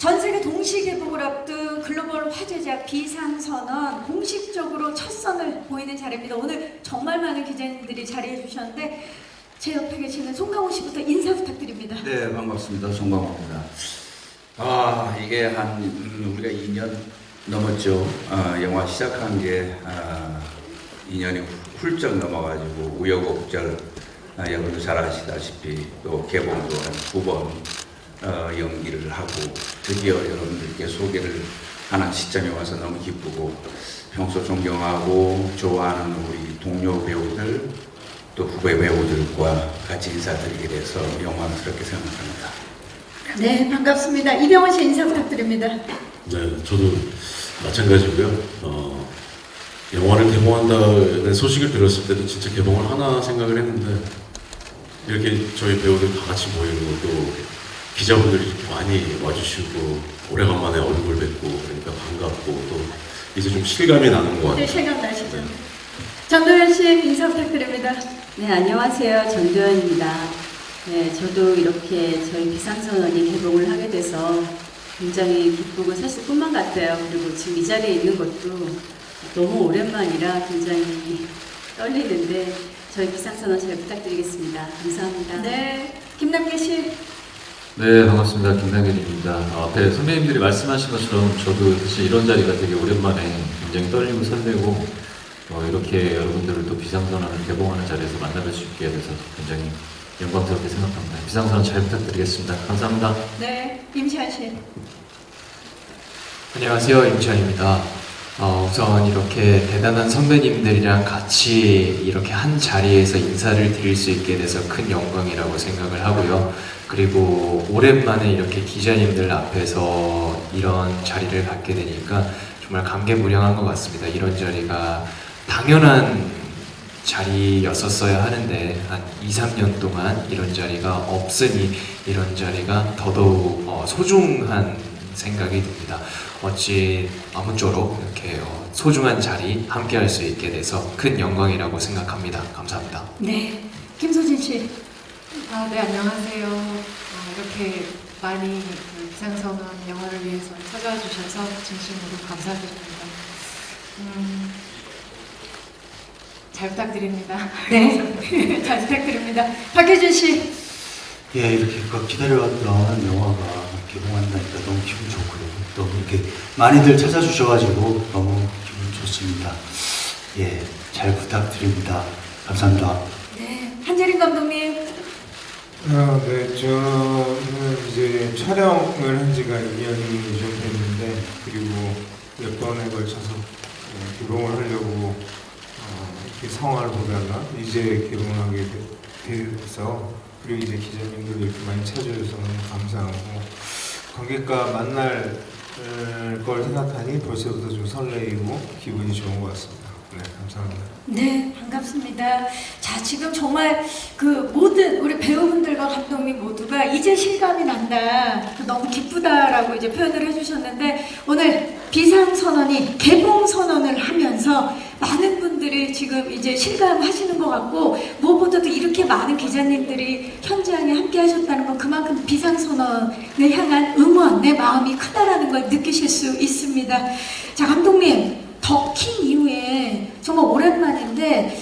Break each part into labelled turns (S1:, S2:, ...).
S1: 전 세계 동시 개봉을 앞둔 글로벌 화제작 비상선언 공식적으로 첫 선을 보이는 자리입니다. 오늘 정말 많은 기자님들이 자리해 주셨는데 제 옆에 계시는 송강호 씨부터 인사 부탁드립니다.
S2: 네, 반갑습니다. 송강호입니다. 이게 우리가 2년 넘었죠. 영화 시작한 게 2년이 훌쩍 넘어가지고 우여곡절, 여러분도 잘 아시다시피 또 개봉도 한 9번 연기를 하고 드디어 여러분들께 소개를 하는 시점에 와서 너무 기쁘고, 평소 존경하고 좋아하는 우리 동료 배우들 또 후배 배우들과 같이 인사드리게 돼서 영광스럽게 생각합니다.
S1: 네, 반갑습니다. 이병헌 씨 인사 부탁드립니다.
S3: 네, 저도 마찬가지고요. 영화를 개봉한다는 소식을 들었을 때도 진짜 개봉을 하나 생각을 했는데, 이렇게 저희 배우들 다 같이 모이는 것도 기자분들이 이렇게 많이 와주시고 오래간만에 얼굴 뵙고 그러니까 반갑고, 또 이제 좀 실감이 나는 것 같아요.
S1: 네, 실감 나시죠? 전도연 씨 인사 부탁드립니다.
S4: 네, 안녕하세요. 전도연입니다. 네, 저도 이렇게 저희 비상선언이 개봉을 하게 돼서 굉장히 기쁘고 사실 꿈만 같아요. 그리고 지금 이 자리에 있는 것도 너무 오랜만이라 굉장히 떨리는데 저희 비상선언 잘 부탁드리겠습니다. 감사합니다.
S1: 네, 김남길 씨.
S5: 네, 반갑습니다. 김남길입니다. 앞에 선배님들이 말씀하신 것처럼 저도 사실 이런 자리가 되게 오랜만에 굉장히 떨리고 설레고, 이렇게 여러분들을 또 비상선언을 개봉하는 자리에서 만나뵐 수 있게 돼서 굉장히 영광스럽게 생각합니다. 비상선언 잘 부탁드리겠습니다. 감사합니다.
S1: 네, 임시환 씨.
S6: 안녕하세요, 임시환입니다. 우선 이렇게 대단한 선배님들이랑 같이 이렇게 한 자리에서 인사를 드릴 수 있게 돼서 큰 영광이라고 생각을 하고요. 그리고 오랜만에 이렇게 기자님들 앞에서 이런 자리를 갖게 되니까 정말 감개무량한 것 같습니다. 이런 자리가 당연한 자리였었어야 하는데 한 2, 3년 동안 이런 자리가 없으니 이런 자리가 더더욱 소중한 생각이 듭니다. 어찌 아무쪼록 이렇게 소중한 자리 함께 할 수 있게 돼서 큰 영광이라고 생각합니다. 감사합니다.
S1: 네, 김소진 씨.
S7: 네, 안녕하세요. 이렇게 많이 비상선언 영화를 위해서 찾아와 주셔서 진심으로 감사드립니다. 잘 부탁드립니다.
S1: 네, 잘 부탁드립니다. 박혜준 씨.
S8: 예, 이렇게 기다려왔던 영화가 개봉한다니까 너무 기분 좋고요. 또 이렇게 많이들 찾아주셔가지고 너무 기분 좋습니다. 예, 잘 부탁드립니다. 감사합니다.
S1: 네, 한재림 감독님.
S9: 네, 저는 이제 촬영을 한 지가 2년이 좀 됐는데, 그리고 몇 번에 걸쳐서 개봉을 하려고 이렇게 성화를 보다가 이제 개봉하게 돼서, 그리고 이제 기자님들 이렇게 많이 찾아주셔서 너무 감사하고, 관객과 만날 걸 생각하니 벌써부터 좀 설레이고 기분이 좋은 것 같습니다. 네, 감사합니다.
S1: 네, 반갑습니다. 자, 지금 정말 그 모든 우리 배우분들과 감독님 모두가 이제 실감이 난다, 너무 기쁘다라고 이제 표현을 해주셨는데, 오늘 비상선언이 개봉선언을 하면서 많은 분들이 지금 이제 실감하시는 것 같고, 무엇보다도 이렇게 많은 기자님들이 현장에 함께 하셨다는 건 그만큼 비상선언을 향한 응원, 내 마음이 크다라는 걸 느끼실 수 있습니다. 자, 감독님. 더킹 이후에 정말 오랜만인데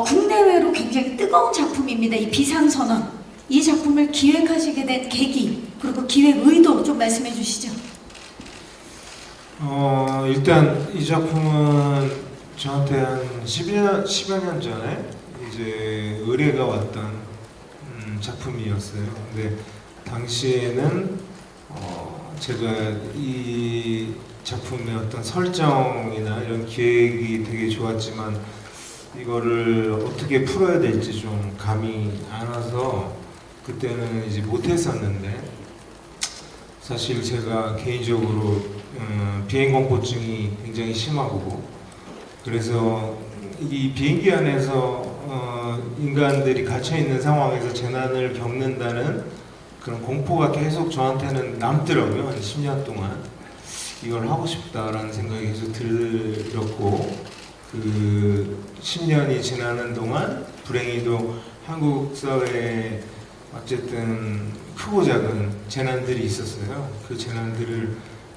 S1: 국내외로 굉장히 뜨거운 작품입니다. 이 비상선언. 이 작품을 기획하시게 된 계기, 그리고 기획 의도 좀 말씀해 주시죠.
S9: 일단 이 작품은 저한테 한 10여 년 전에 이제 의뢰가 왔던 작품이었어요. 근데 당시에는 제가 이 작품의 어떤 설정이나 이런 기획이 되게 좋았지만 이거를 어떻게 풀어야 될지 좀 감이 안 와서 그때는 이제 못했었는데, 사실 제가 개인적으로 비행공포증이 굉장히 심하고, 그래서 이 비행기 안에서 인간들이 갇혀있는 상황에서 재난을 겪는다는 그런 공포가 계속 저한테는 남더라고요. 한 10년 동안. 이걸 하고 싶다라는 생각이 계속 들었고, 그 10년이 지나는 동안 불행히도 한국 사회에 어쨌든 크고 작은 재난들이 있었어요. 그 재난들을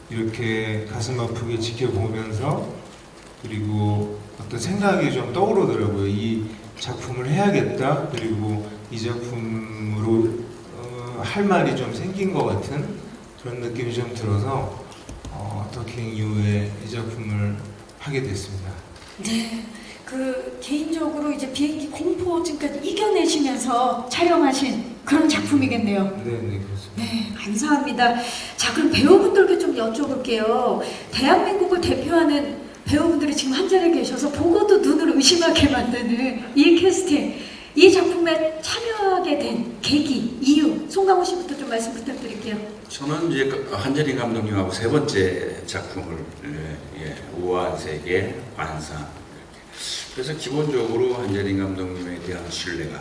S9: 이렇게 가슴 아프게 지켜보면서 그리고 어떤 생각이 좀 떠오르더라고요. 이 작품을 해야겠다. 그리고 이 작품으로 할 말이 좀 생긴 것 같은 그런 느낌이 좀 들어서 더킹 이후에 이 작품을 하게 됐습니다.
S1: 네. 그 개인적으로 이제 비행기 공포증까지 이겨내시면서 촬영하신 그런 작품이겠네요.
S9: 네, 그렇습니다.
S1: 네, 감사합니다. 자, 그럼 배우분들께 좀 여쭤볼게요. 대한민국을 대표하는 배우분들이 지금 한 자리에 계셔서 보고도 눈을 의심하게 만드는 이 캐스팅, 이 작품에 참여하게 된 계기, 이유, 송강호 씨부터 좀 말씀 부탁드릴게요.
S2: 저는 이제 한재린 감독님하고 세 번째 작품을 우아한 세계, 관상 이렇게. 그래서 기본적으로 한재린 감독님에 대한 신뢰감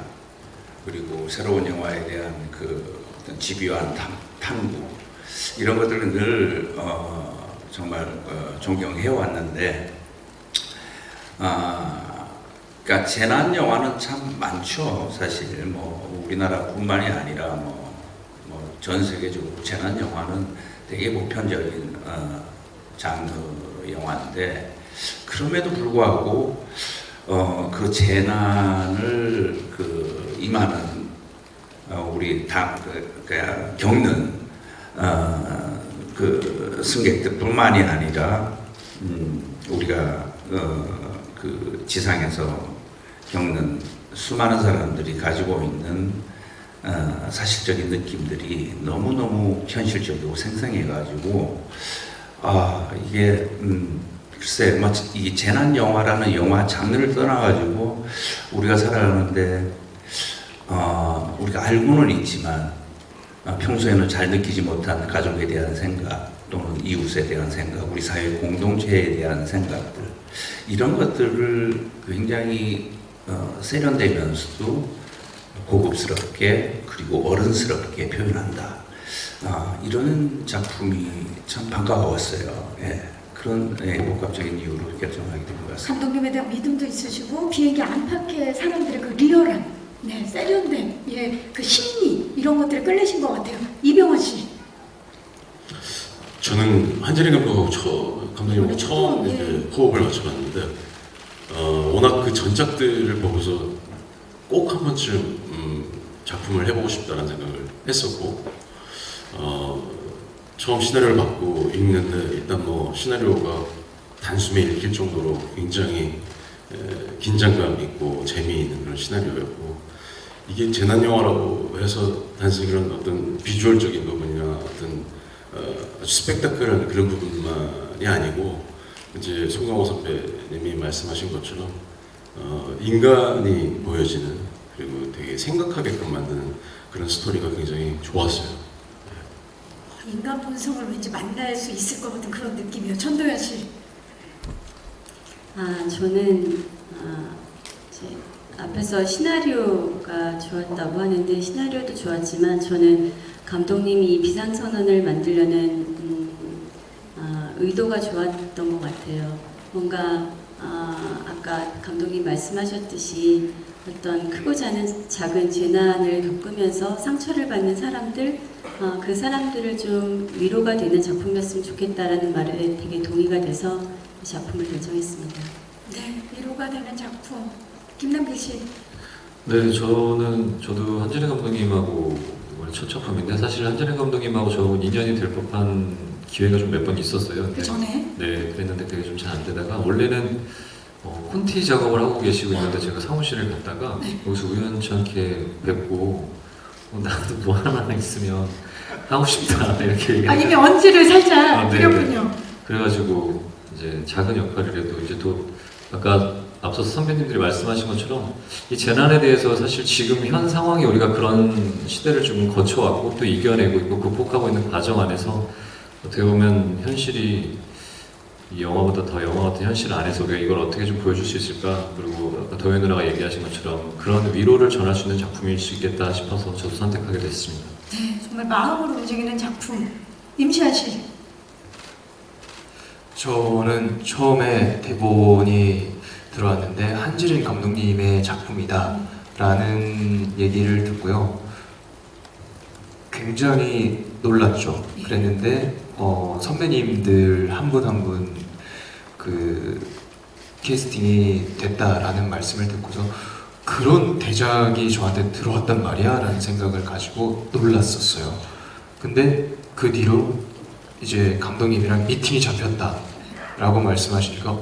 S2: 그리고 새로운 영화에 대한 그 어떤 집요한 탐구 이런 것들을 늘 정말 존경해 왔는데 그러니까 재난 영화는 참 많죠. 사실 뭐 우리나라뿐만이 아니라 뭐 전 세계적으로 재난 영화는 되게 보편적인 장르 영화인데 그럼에도 불구하고 그 재난을 임하는 우리 겪는 그 승객들뿐만이 아니라 우리가 그 지상에서 겪는 수많은 사람들이 가지고 있는 사실적인 느낌들이 너무너무 현실적이고 생생해가지고 이게 글쎄 이 재난 영화라는 영화 장르를 떠나가지고 우리가 살아가는데 우리가 알고는 있지만 평소에는 잘 느끼지 못한 가족에 대한 생각 또는 이웃에 대한 생각, 우리 사회 공동체에 대한 생각들 이런 것들을 굉장히 세련되면서도 고급스럽게 그리고 어른스럽게 표현한다. 이런 작품이 참 반가웠어요. 예. 그런 복합적인 이유로 결정하게 된 것 같습니다.
S1: 감독님에 대한 믿음도 있으시고 비행기 안팎의 사람들의 그 리얼한, 세련된, 그 심리 이런 것들에 끌리신 것 같아요. 이병헌 씨.
S3: 저는 한재린 감독하고 감독님하고 처음 호흡을 맞춰봤는데 워낙 그 전작들을 보고서 꼭 한 번쯤 작품을 해보고 싶다는 생각을 했었고 처음 시나리오를 받고 읽는데 일단 시나리오가 단숨에 읽힐 정도로 굉장히 긴장감 있고 재미있는 그런 시나리오였고 이게 재난 영화라고 해서 단순히 그런 어떤 비주얼적인 부분이나 어떤 아주 스펙타클한 그런 부분만이 아니고 이제 송강호 선배님이 말씀하신 것처럼 인간이 보여지는 그리고 되게 생각하게끔 만드는 그런 스토리가 굉장히 좋았어요.
S1: 인간 본성을 왠지 만날 수 있을 것 같은 그런 느낌이에요. 전도연 씨.
S4: 저는 이제 앞에서 시나리오가 좋았다고 하는데 시나리오도 좋았지만 저는 감독님이 이 비상선언을 만들려는 의도가 좋았던 것 같아요. 뭔가 아까 감독님 말씀하셨듯이 어떤 크고 작은 재난을 겪으면서 상처를 받는 사람들, 그 사람들을 좀 위로가 되는 작품이었으면 좋겠다라는 말에 되게 동의가 돼서 이 작품을 결정했습니다.
S1: 네, 위로가 되는 작품. 김남길 씨.
S5: 네, 저도 한재린 감독님하고 이번에 첫 작품인데 사실 한재린 감독님하고 저하고 인연이 될 법한 기회가 좀 몇 번 있었어요.
S1: 그 전에?
S5: 네, 그랬는데 그게 좀 잘 안 되다가 원래는 콘티 작업을 하고 계시고 있는데 제가 사무실을 갔다가 여기서 우연치 않게 뵙고 나도 뭐 하나만 있으면 하고 싶다 이렇게 얘기하고
S1: 이미 언지를 살짝
S5: 네,
S1: 드렸군요.
S5: 그래가지고 이제 작은 역할이라도 이제 또 아까 앞서서 선배님들이 말씀하신 것처럼 이 재난에 대해서 사실 지금 현 상황이 우리가 그런 시대를 좀 거쳐왔고 또 이겨내고 있고 극복하고 있는 과정 안에서 어떻게 보면 현실이 이 영화보다 더 영화 같은 현실 안에서 우리가 이걸 어떻게 좀 보여줄 수 있을까 그리고 아까 도현 누나가 얘기하신 것처럼 그런 위로를 전할 수 있는 작품일 수 있겠다 싶어서 저도 선택하게 됐습니다.
S1: 네, 정말 마음으로 움직이는 작품. 임시완 씨.
S6: 저는 처음에 대본이 들어왔는데 한재린 감독님의 작품이다 라는 얘기를 듣고요. 굉장히 놀랐죠. 그랬는데 선배님들 한 분 한 분 그 캐스팅이 됐다라는 말씀을 듣고서 그런 대작이 저한테 들어왔단 말이야 라는 생각을 가지고 놀랐었어요. 근데 그 뒤로 이제 감독님이랑 미팅이 잡혔다 라고 말씀하시니까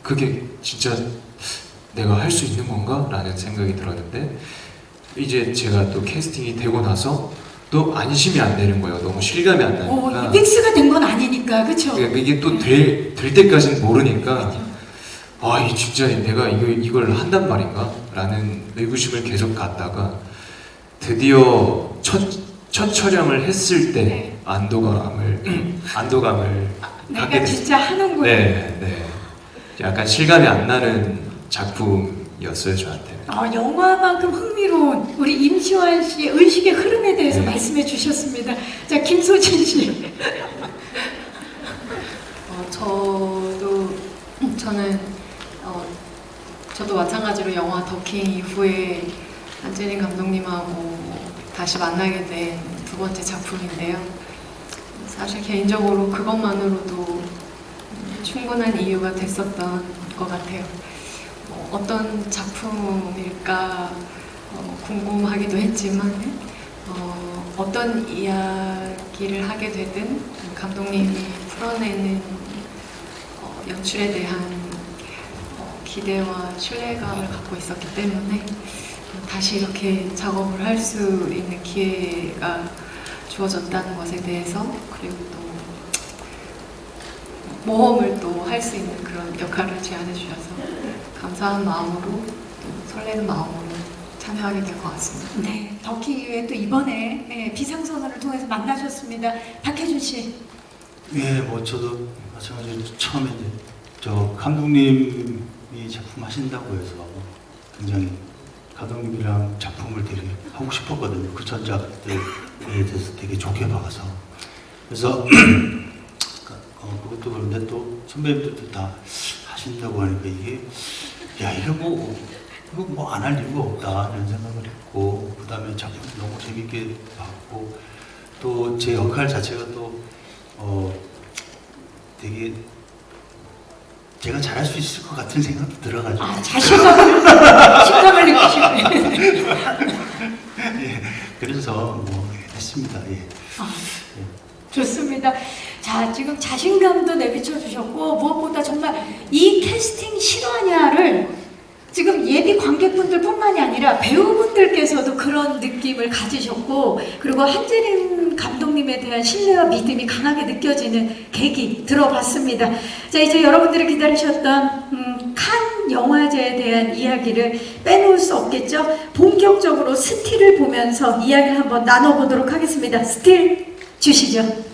S6: 그게 진짜 내가 할 수 있는 건가? 라는 생각이 들었는데 이제 제가 또 캐스팅이 되고 나서 또 안심이 안 되는 거예요. 너무 실감이 안 나니까.
S1: 픽스가 된 건 아니니까, 그렇죠?
S6: 이게 또 될 때까지는 모르니까 이 진짜 내가 이걸 한단 말인가? 라는 의구심을 계속 갖다가 드디어 첫 촬영을 했을 때 안도감을
S1: 내가
S6: 갖게 됐어요.
S1: 진짜 하는구나.
S6: 네. 약간 실감이 안 나는 작품이었어요, 저한테.
S1: 영화만큼 흥미로운 우리 임시완 씨의 의식의 흐름에 대해서 말씀해 주셨습니다. 자, 김소진 씨.
S7: 저도 마찬가지로 영화 더킹 이후에 안재린 감독님하고 다시 만나게 된 두 번째 작품인데요. 사실 개인적으로 그것만으로도 충분한 이유가 됐었던 것 같아요. 어떤 작품일까 궁금하기도 했지만 어떤 이야기를 하게 되든 감독님이 풀어내는 연출에 대한 기대와 신뢰감을 갖고 있었기 때문에 다시 이렇게 작업을 할 수 있는 기회가 주어졌다는 것에 대해서, 그리고 또 모험을 또 할 수 있는 그런 역할을 제안해 주셔서 감사한 마음으로 또 설레는 마음으로 참여하게 될 것 같습니다.
S1: 네, 더킹 이후에 또 이번에 비상선언을 통해서 만나셨습니다. 박혜준 씨.
S8: 예, 저도 마찬가지로 처음에 이제 저 감독님이 작품 하신다고 해서 굉장히 감독님이랑 작품을 되게 하고 싶었거든요. 그 전작들에 대해서 되게 좋게 봐서. 그래서 그것도 그런데 또 선배님들도 다 하신다고 하니까 이거 뭐 안 할 이유가 없다 이런 생각을 했고, 그 다음에 작품 너무 재밌게 봤고, 또 제 역할 자체가 또 되게 제가 잘할 수 있을 것 같은 생각도 들어가지고.
S1: 자신감을 느끼시네.
S8: 예, 그래서 했습니다. 예.
S1: 좋습니다. 자, 지금 자신감도 내비쳐 주셨고, 무엇보다 정말 이 캐스팅 실화냐를 지금 예비 관객분들 뿐만이 아니라 배우분들께서도 그런 느낌을 가지셨고, 그리고 한재림 감독님에 대한 신뢰와 믿음이 강하게 느껴지는 계기 들어봤습니다. 자, 이제 여러분들이 기다리셨던 칸 영화제에 대한 이야기를 빼놓을 수 없겠죠. 본격적으로 스틸을 보면서 이야기를 한번 나눠보도록 하겠습니다. 스틸 주시죠.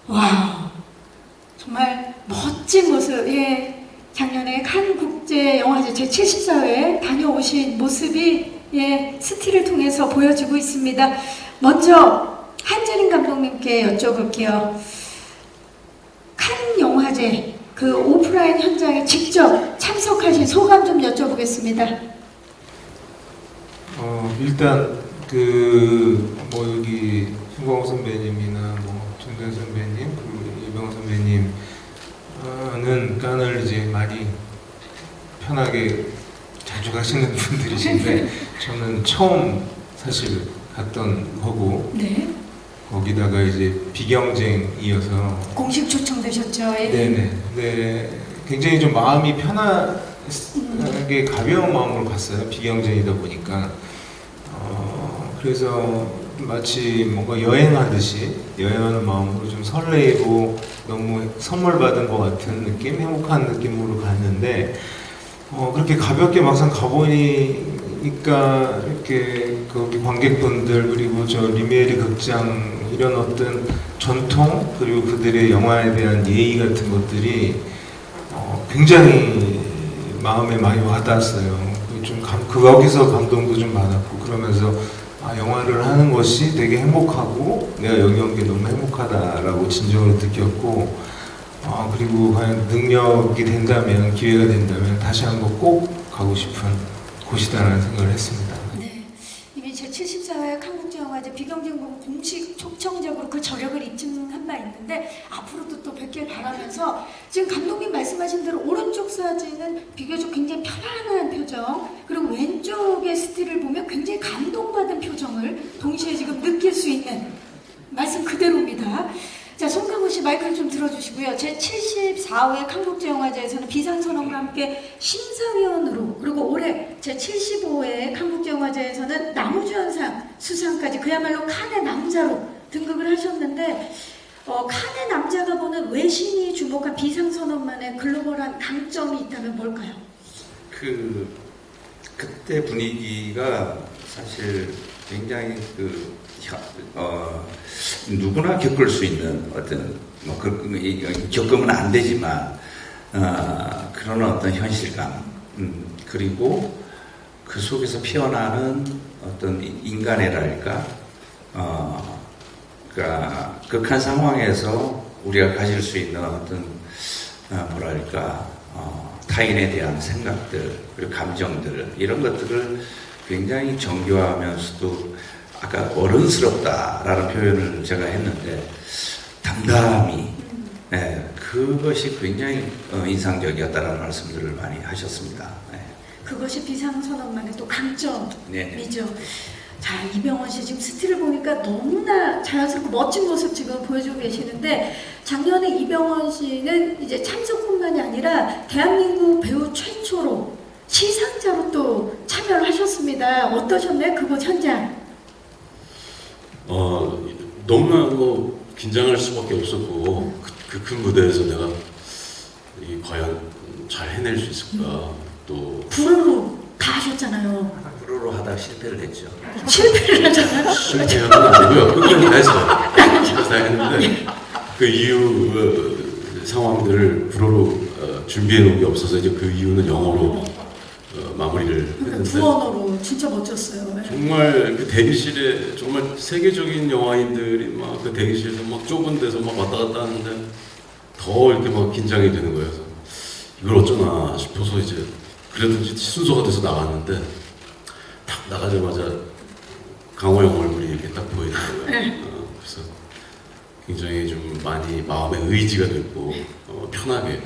S1: 와, 정말 멋진 모습. 작년에 칸 국제 영화제 제74회 다녀오신 모습이 스틸을 통해서 보여지고 있습니다. 먼저 한재림 감독님께 여쭤볼게요. 칸 영화제 그 오프라인 현장에 직접 참석하신 소감 좀 여쭤보겠습니다.
S9: 일단 여기 송광호 선배님이나 정전 선배님 그리고 이병헌 선배님은 칸을 이제 많이 편하게 자주 가시는 분들이신데 저는 처음 사실 갔던 거고,
S1: 네.
S9: 거기다가 이제 비경쟁이어서
S1: 공식 초청되셨죠?
S9: 네, 굉장히 좀 마음이 편하게 가벼운 마음으로 갔어요. 비경쟁이다 보니까. 그래서 마치 뭔가 여행하는 마음으로 좀 설레이고 너무 선물 받은 것 같은 느낌, 행복한 느낌으로 갔는데 그렇게 가볍게 막상 가보니까 이렇게 거기 관객분들 그리고 저 리메리 극장 이런 어떤 전통 그리고 그들의 영화에 대한 예의 같은 것들이 굉장히 마음에 많이 와닿았어요. 거기서 감동도 좀 받았고, 그러면서 영화를 하는 것이 되게 행복하고 내가 여기 온 게 너무 행복하다라고 진정으로 느꼈고, 그리고 과연 능력이 된다면, 기회가 된다면 다시 한번 꼭 가고 싶은 곳이다라는 생각을 했습니다.
S1: 네, 이미 제 공식 초청적으로 그 저력을 입증한 바 있는데 앞으로도 또 뵙길 바라면서 지금 감독님 말씀하신 대로 오른쪽 사진은 비교적 굉장히 편안한 표정, 그리고 왼쪽의 스틸을 보면 굉장히 감동받은 표정을 동시에 지금 느낄 수 있는 말씀 그대로입니다. 자, 송강호 씨 마이크를 좀 들어주시고요. 제74회 한국제영화제에서는 비상선언과 함께 심사위원으로, 그리고 올해 제75회 한국제영화제에서는 나무주연상 수상까지 그야말로 칸의 남자로 등극을 하셨는데, 칸의 남자가 보는 외신이 주목한 비상선언만의 글로벌한 강점이 있다면 뭘까요?
S2: 그때 분위기가 사실 굉장히 누구나 겪을 수 있는 어떤 겪으면 안 되지만 그런 어떤 현실감, 그리고 그 속에서 피어나는 어떤 인간애랄까, 그러니까 극한 상황에서 우리가 가질 수 있는 어떤 뭐랄까, 타인에 대한 생각들, 그리고 감정들, 이런 것들을 굉장히 정교하면서도 아까 어른스럽다라는 표현을 제가 했는데 담담히, 그것이 굉장히 인상적이었다라는 말씀들을 많이 하셨습니다.
S1: 그것이 비상선언만의 또 강점이죠.
S2: 네네.
S1: 자, 이병헌 씨 지금 스틸을 보니까 너무나 자연스럽고 멋진 모습 지금 보여주고 계시는데, 작년에 이병헌 씨는 이제 참석뿐만이 아니라 대한민국 배우 최초로 시상자로 또 참여를 하셨습니다. 어떠셨나요? 그곳 현장?
S3: 너무나 긴장할 수밖에 없었고, 그 큰 무대에서 내가 과연 잘 해낼 수 있을까. 또
S1: 불어로 다 하셨잖아요.
S2: 불어로 하다가 실패를 했죠.
S1: 실패를 하잖아요.
S3: 실패한 건 아니고요. 끝까지 다 했어요. 다 했는데 그 이후 상황들을 불어로 준비해 놓은 게 없어서 이제 그 이유는 영어로 마무리를 했는데,
S1: 두 언어로 진짜 멋졌어요.
S3: 정말 그 대기실에 정말 세계적인 영화인들이 막 그 대기실에서 막 좁은 데서 막 왔다 갔다 하는데 더 이렇게 막 긴장이 되는 거예요. 그래서 이걸 어쩌나 싶어서 이제 그래도 이제 순서가 돼서 나갔는데, 딱 나가자마자 강호 형 얼굴이 이렇게 딱 보이는 거예요. 그래서 굉장히 좀 많이 마음의 의지가 됐고, 편하게,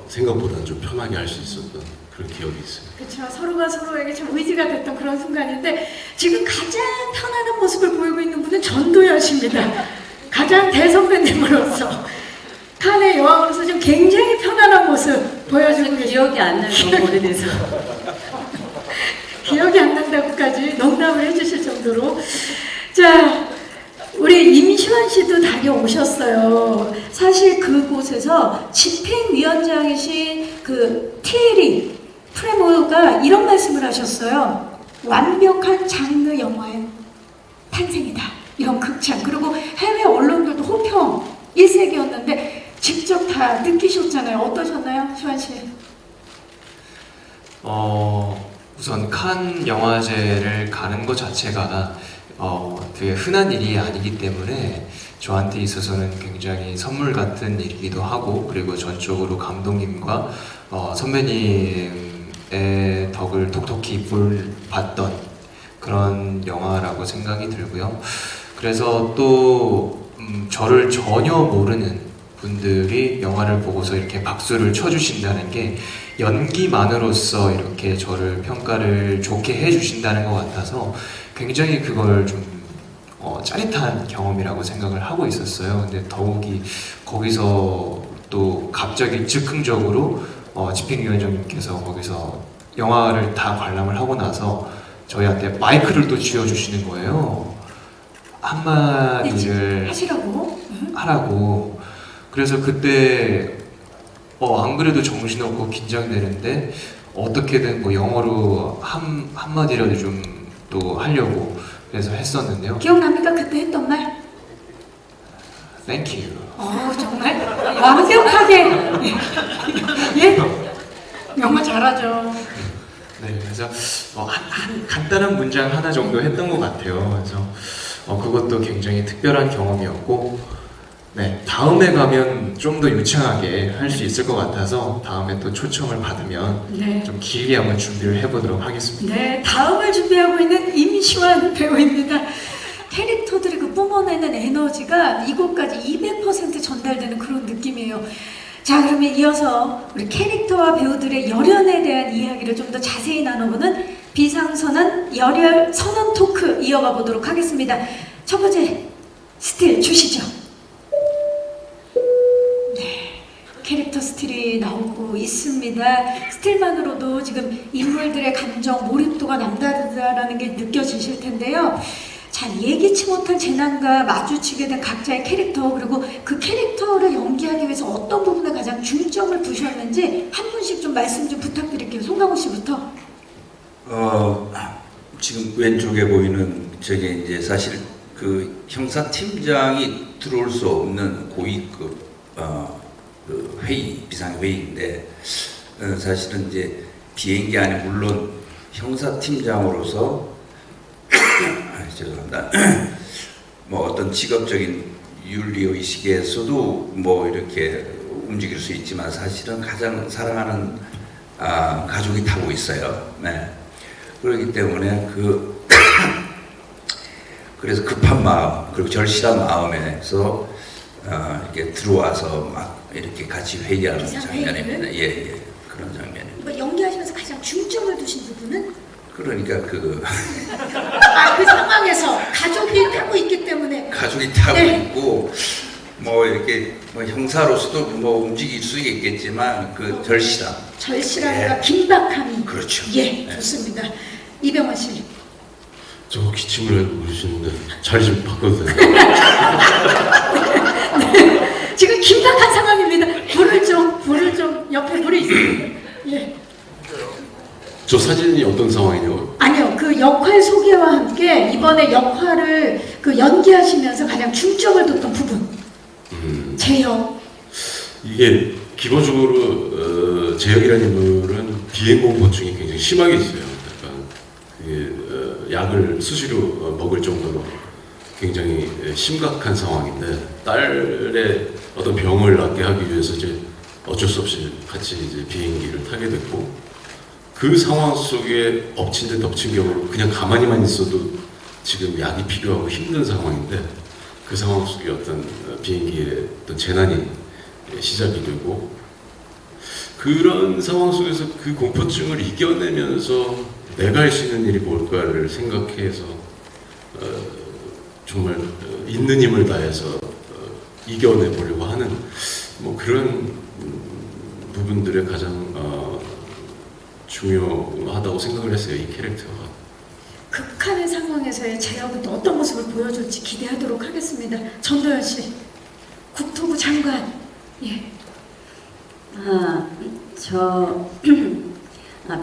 S3: 생각보다는 좀 편하게 할 수 있었던 그런 기억이 있어요.
S1: 그렇죠. 서로가 서로에게 참 의지가 됐던 그런 순간인데, 지금 가장 편안한 모습을 보이고 있는 분은 전도연 씨입니다. 가장 대선배님으로서, 칸의 여왕으로서 지금 굉장히 편안한 모습 보여주고 계시고,
S4: 기억이 안 나요. 너무 오래돼서.
S1: 기억이 안 난다고까지 농담을 해주실 정도로. 자, 우리 임시완 씨도 다녀오셨어요. 사실 그곳에서 집행위원장이신 그 티에리 프레모가 이런 말씀을 하셨어요. 완벽한 장르 영화의 탄생이다. 이런 극찬. 그리고 해외 언론들도 호평 일색이었는데 직접 다 느끼셨잖아요. 어떠셨나요, 시완 씨?
S6: 우선 칸 영화제를 가는 것 자체가 되게 흔한 일이 아니기 때문에 저한테 있어서는 굉장히 선물 같은 일이기도 하고, 그리고 전적으로 감독님과 선배님의 덕을 톡톡히 봤던 그런 영화라고 생각이 들고요. 그래서 또 저를 전혀 모르는 분들이 영화를 보고서 이렇게 박수를 쳐주신다는 게 연기만으로서 이렇게 저를 평가를 좋게 해주신다는 것 같아서 굉장히 그걸 좀 짜릿한 경험이라고 생각을 하고 있었어요. 근데 더욱이 거기서 또 갑자기 즉흥적으로 집행위원장님께서 거기서 영화를 다 관람을 하고 나서 저희한테 마이크를 또 쥐어주시는 거예요. 한마디를 하라고. 그래서 그때 안 그래도 정신없고 긴장되는데 어떻게든 뭐 영어로 한마디라도 좀 또 하려고 그래서 했었는데요.
S1: 기억납니까? 그때 했던 말?
S6: Thank you.
S1: 정말 완벽하게. 예? 영어 잘하죠.
S6: 네, 그래서 한 간단한 문장 하나 정도 했던 것 같아요. 그래서 그것도 굉장히 특별한 경험이었고, 네, 다음에 가면 좀 더 유창하게 할 수 있을 것 같아서 다음에 또 초청을 받으면
S1: 네.
S6: 좀 길게 한번 준비를 해보도록 하겠습니다.
S1: 네, 다음을 준비하고 있는 임시완 배우입니다. 캐릭터들이 그 뿜어내는 에너지가 이곳까지 200% 전달되는 그런 느낌이에요. 자, 그러면 이어서 우리 캐릭터와 배우들의 열연에 대한 이야기를 좀 더 자세히 나눠보는 비상선언 열혈 선언 토크 이어가 보도록 하겠습니다. 첫 번째 스틸 주시죠. 네, 캐릭터 스틸이 나오고 있습니다. 스틸만으로도 지금 인물들의 감정 몰입도가 남다르다라는 게 느껴지실 텐데요. 자, 예기치 못한 재난과 마주치게 된 각자의 캐릭터, 그리고 그 캐릭터를 연기하기 위해서 어떤 부분에 가장 중점을 두셨는지 한 분씩 좀 말씀 좀 부탁드릴게요. 송강호 씨부터.
S2: 지금 왼쪽에 보이는 저게 이제 사실 그 형사팀장이 들어올 수 없는 고위급 그 회의, 비상회의인데 사실은 이제 비행기 안에 물론 형사팀장으로서 죄송합니다. 뭐 어떤 직업적인 윤리의식에서도 뭐 이렇게 움직일 수 있지만 사실은 가장 사랑하는 가족이 타고 있어요. 네. 그렇기 때문에 그래서 급한 마음 그리고 절실한 마음에서 이렇게 들어와서 막 이렇게 같이 회의하는 장면입니다. 예, 그런 장면입니다.
S1: 뭐 연기하시면서 가장 중점을 두신 부분은?
S2: 그러니까 그
S1: 상황에서 가족이 타고 있기 때문에
S2: 가족이 타고
S1: 네.
S2: 있고 뭐 이렇게 뭐 형사로서도 뭐 움직일 수 있겠지만 그
S1: 절실함과
S2: 예.
S1: 긴박함이
S2: 그렇죠.
S1: 예,
S2: 네.
S1: 좋습니다. 이병헌 씨.
S3: 저 기침을 해주시는데 자리 좀 바꿔도 돼요?
S1: 네, 지금 긴박한 상황입니다. 불을 좀 옆에 불이 있습니다. 예.
S3: 저 사진이 어떤 상황이냐고?
S1: 아니요, 그 역할 소개와 함께 이번에 역할을 그 연기하시면서 가장 중점을 뒀던 부분. 제형.
S3: 이게 기본적으로 제혁이라는 인물은 비행공포증이 굉장히 심하게 있어요. 약간 그게 약을 수시로 먹을 정도로 굉장히 심각한 상황인데 딸의 어떤 병을 낫게 하기 위해서 이제 어쩔 수 없이 같이 이제 비행기를 타게 됐고 그 상황 속에 엎친 데 덮친 경우로 그냥 가만히만 있어도 지금 약이 필요하고 힘든 상황인데 그 상황 속에 어떤 비행기의 어떤 재난이 시작이 되고 그런 상황 속에서 그 공포증을 이겨내면서 내가 할 수 있는 일이 뭘까를 생각해서 정말 있는 힘을 다해서 이겨내보려고 하는 뭐 그런 부분들에 가장 중요하다고 생각을 했어요. 이 캐릭터가.
S1: 극한의 상황에서의 제혁은 또 어떤 모습을 보여줄지 기대하도록 하겠습니다. 전도연 씨, 국토부 장관. 예.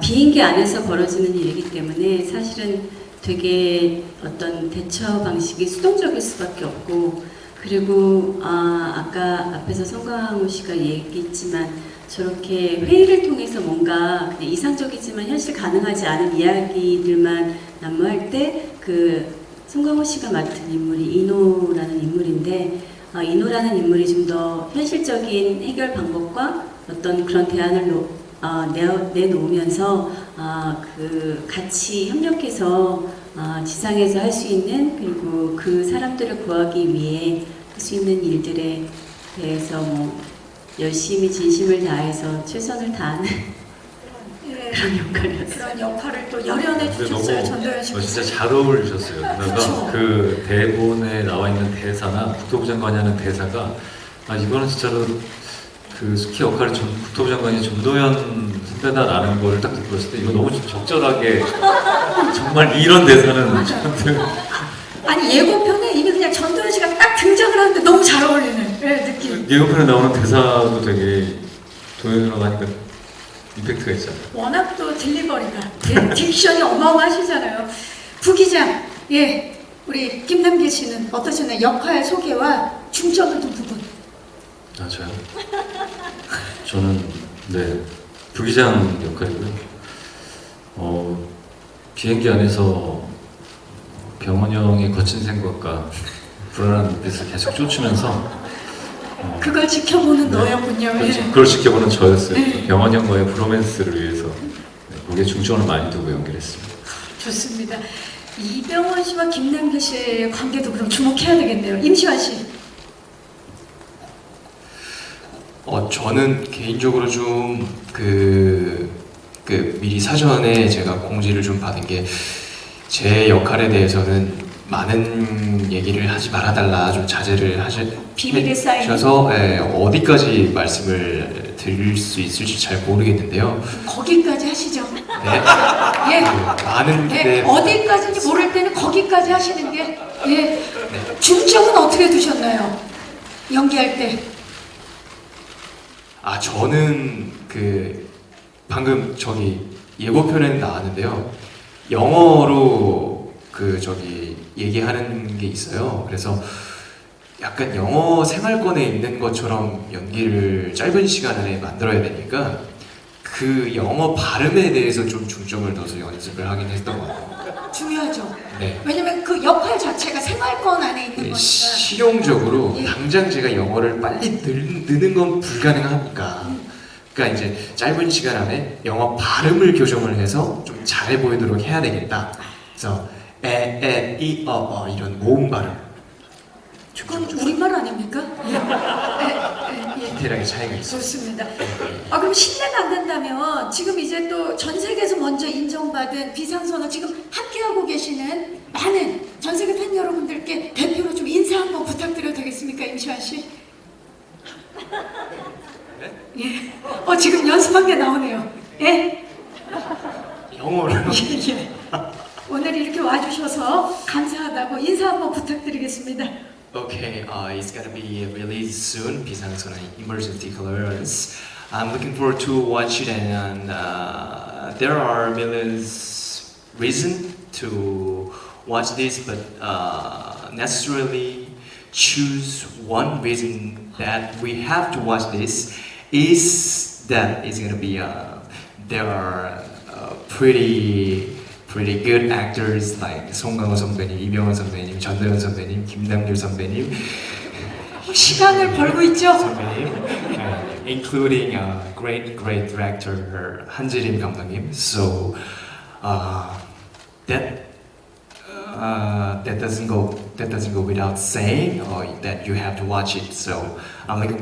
S4: 비행기 안에서 벌어지는 일이기 때문에 사실은 되게 어떤 대처 방식이 수동적일 수밖에 없고 그리고 아까 앞에서 송강호 씨가 얘기했지만 저렇게 회의를 통해서 뭔가 그냥 이상적이지만 현실 가능하지 않은 이야기들만 난무할 때 그 송강호 씨가 맡은 인물이 이노라는 인물인데 이노라는 인물이 좀 더 현실적인 해결 방법과 어떤 그런 대안을 내놓으면서 그 같이 협력해서 지상에서 할 수 있는 그리고 그 사람들을 구하기 위해 할 수 있는 일들에 대해서 뭐 열심히 진심을 다해서 최선을 다하는
S1: 예.
S4: 그런 역할이었어요.
S1: 그런 역할을 또 열연해
S5: 근데
S1: 주셨어요. 전도연 씨.
S5: 진짜 잘 어울리셨어요. 그러니까
S1: 그쵸.
S5: 그 대본에 나와 있는 대사나 국토부 장관이 하는 대사가 이거는 진짜로 그 스키 역할이 국토부 장관이 전도연 선배다라는 걸 딱 듣고 봤을 때 이거 너무 적절하게 정말 이런 대사는 저한테
S1: 아니 예고편에 이미 그냥 전도연 씨가 딱 등장을 하는데 너무 잘 어울리는 느낌.
S5: 예고편에 나오는 대사도 되게 도연이라고 하니까 임팩트가 있잖아요.
S1: 워낙 또 딜리버리가 예, 딕션이 어마어마하시잖아요. 부기장, 예, 우리 김남길 씨는 어떠셨나요? 역할 소개와 중점을 둔 부분.
S5: 저요? 저는 네 부기장 역할이고요. 비행기 안에서 병원 형의 거친 생각과 불안한 눈빛을 계속 쫓으면서
S1: 그걸 지켜보는 너였군요. 예.
S5: 그걸 지켜보는 저였어요.
S1: 네.
S5: 병원 형과의 브로맨스를 위해서 거기에 중점을 많이 두고 연기했습니다.
S1: 좋습니다. 이병헌 씨와 김남길 씨의 관계도 그럼 주목해야 되겠네요. 임시완 씨.
S6: 저는 개인적으로 좀 미리 사전에 제가 공지를 좀 받은 게 제 역할에 대해서는 많은 얘기를 하지 말아달라, 좀 자제를
S1: 비밀의 사인.
S6: 하셔서 어디까지 말씀을 드릴 수 있을지 잘 모르겠는데요.
S1: 거기까지 하시죠.
S6: 네.
S1: 예.
S6: 많은
S1: 네. 어디까지인지 모를 때는 거기까지 하시는 게 예. 중점은 어떻게 두셨나요? 연기할 때.
S6: 저는 방금 예고편에 나왔는데요. 영어로 얘기하는 게 있어요. 그래서 약간 영어 생활권에 있는 것처럼 연기를 짧은 시간 안에 만들어야 되니까 그 영어 발음에 대해서 좀 중점을 둬서 연습을 하긴 했던 것 같아요.
S1: 중요하죠.
S6: 네.
S1: 왜냐면 그 역할 자체가 생활권 안에 있는 거니까.
S6: 실용적으로
S1: 예.
S6: 당장 제가 영어를 빨리 느는 건 불가능하니까 그러니까 이제 짧은 시간 안에 영어 발음을 교정을 해서 좀 잘해 보이도록 해야 되겠다. 그래서 이, 이런 모음 발음
S1: 그건 우리말 아닙니까? 예.
S6: 디테일하게 차이가 있어요.
S1: 좋습니다. 그럼 신뢰가 안 된다면 지금 이제 또 전 세계에서 먼저 인정받은 비상선언 지금 함께하고 계시는 많은 전 세계 팬 여러분들께 대표로 좀 인사 한번 부탁드려도 되겠습니까, 임시완 씨? 예. 지금 연습한 게 나오네요. 예.
S6: 영어로
S1: 예. 오늘 이렇게 와주셔서 감사하다고 인사 한번 부탁드리겠습니다.
S6: Okay, it's gonna be released soon. 비상선언 Emergency Clearance. I'm looking forward to watch it, and there are millions reason to watch this, but necessarily choose one reason that we have to watch this is that it's gonna be there are pretty good actors like 송강호 선배님, 이병헌 선배님, 전도연 선배님, 김남길 선배님,
S1: 시간을 벌고 있죠?
S6: 선배님, including great director 한지림 감독님. So that doesn't go without saying that you have to watch it. So I'm looking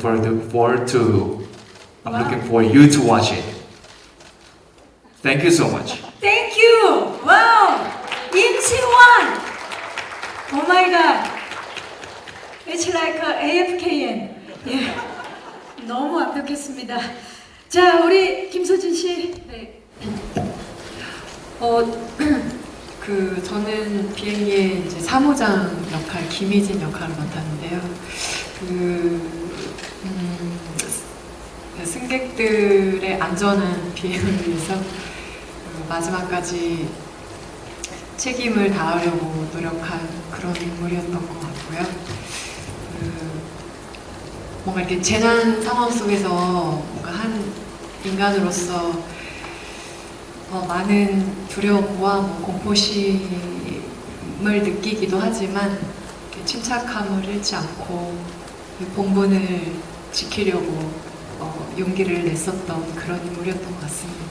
S6: looking for you to watch it. Thank you so much.
S1: Thank you. 와우. 임시완. Oh my God. It's like AFKN. 예. 너무 완벽했습니다. 자, 우리 김소진 씨.
S7: 네. 저는 비행기의 이제 사무장 역할, 김희진 역할을 맡았는데요. 승객들의 안전한 비행을 위해서 마지막까지 책임을 다하려고 노력한 그런 인물이었던 것 같고요. 뭔가 이렇게 재난 상황 속에서 뭔가 한 인간으로서 많은 두려움과 공포심을 느끼기도 하지만 이렇게 침착함을 잃지 않고 본분을 지키려고 용기를 냈었던 그런 인물이었던 것 같습니다.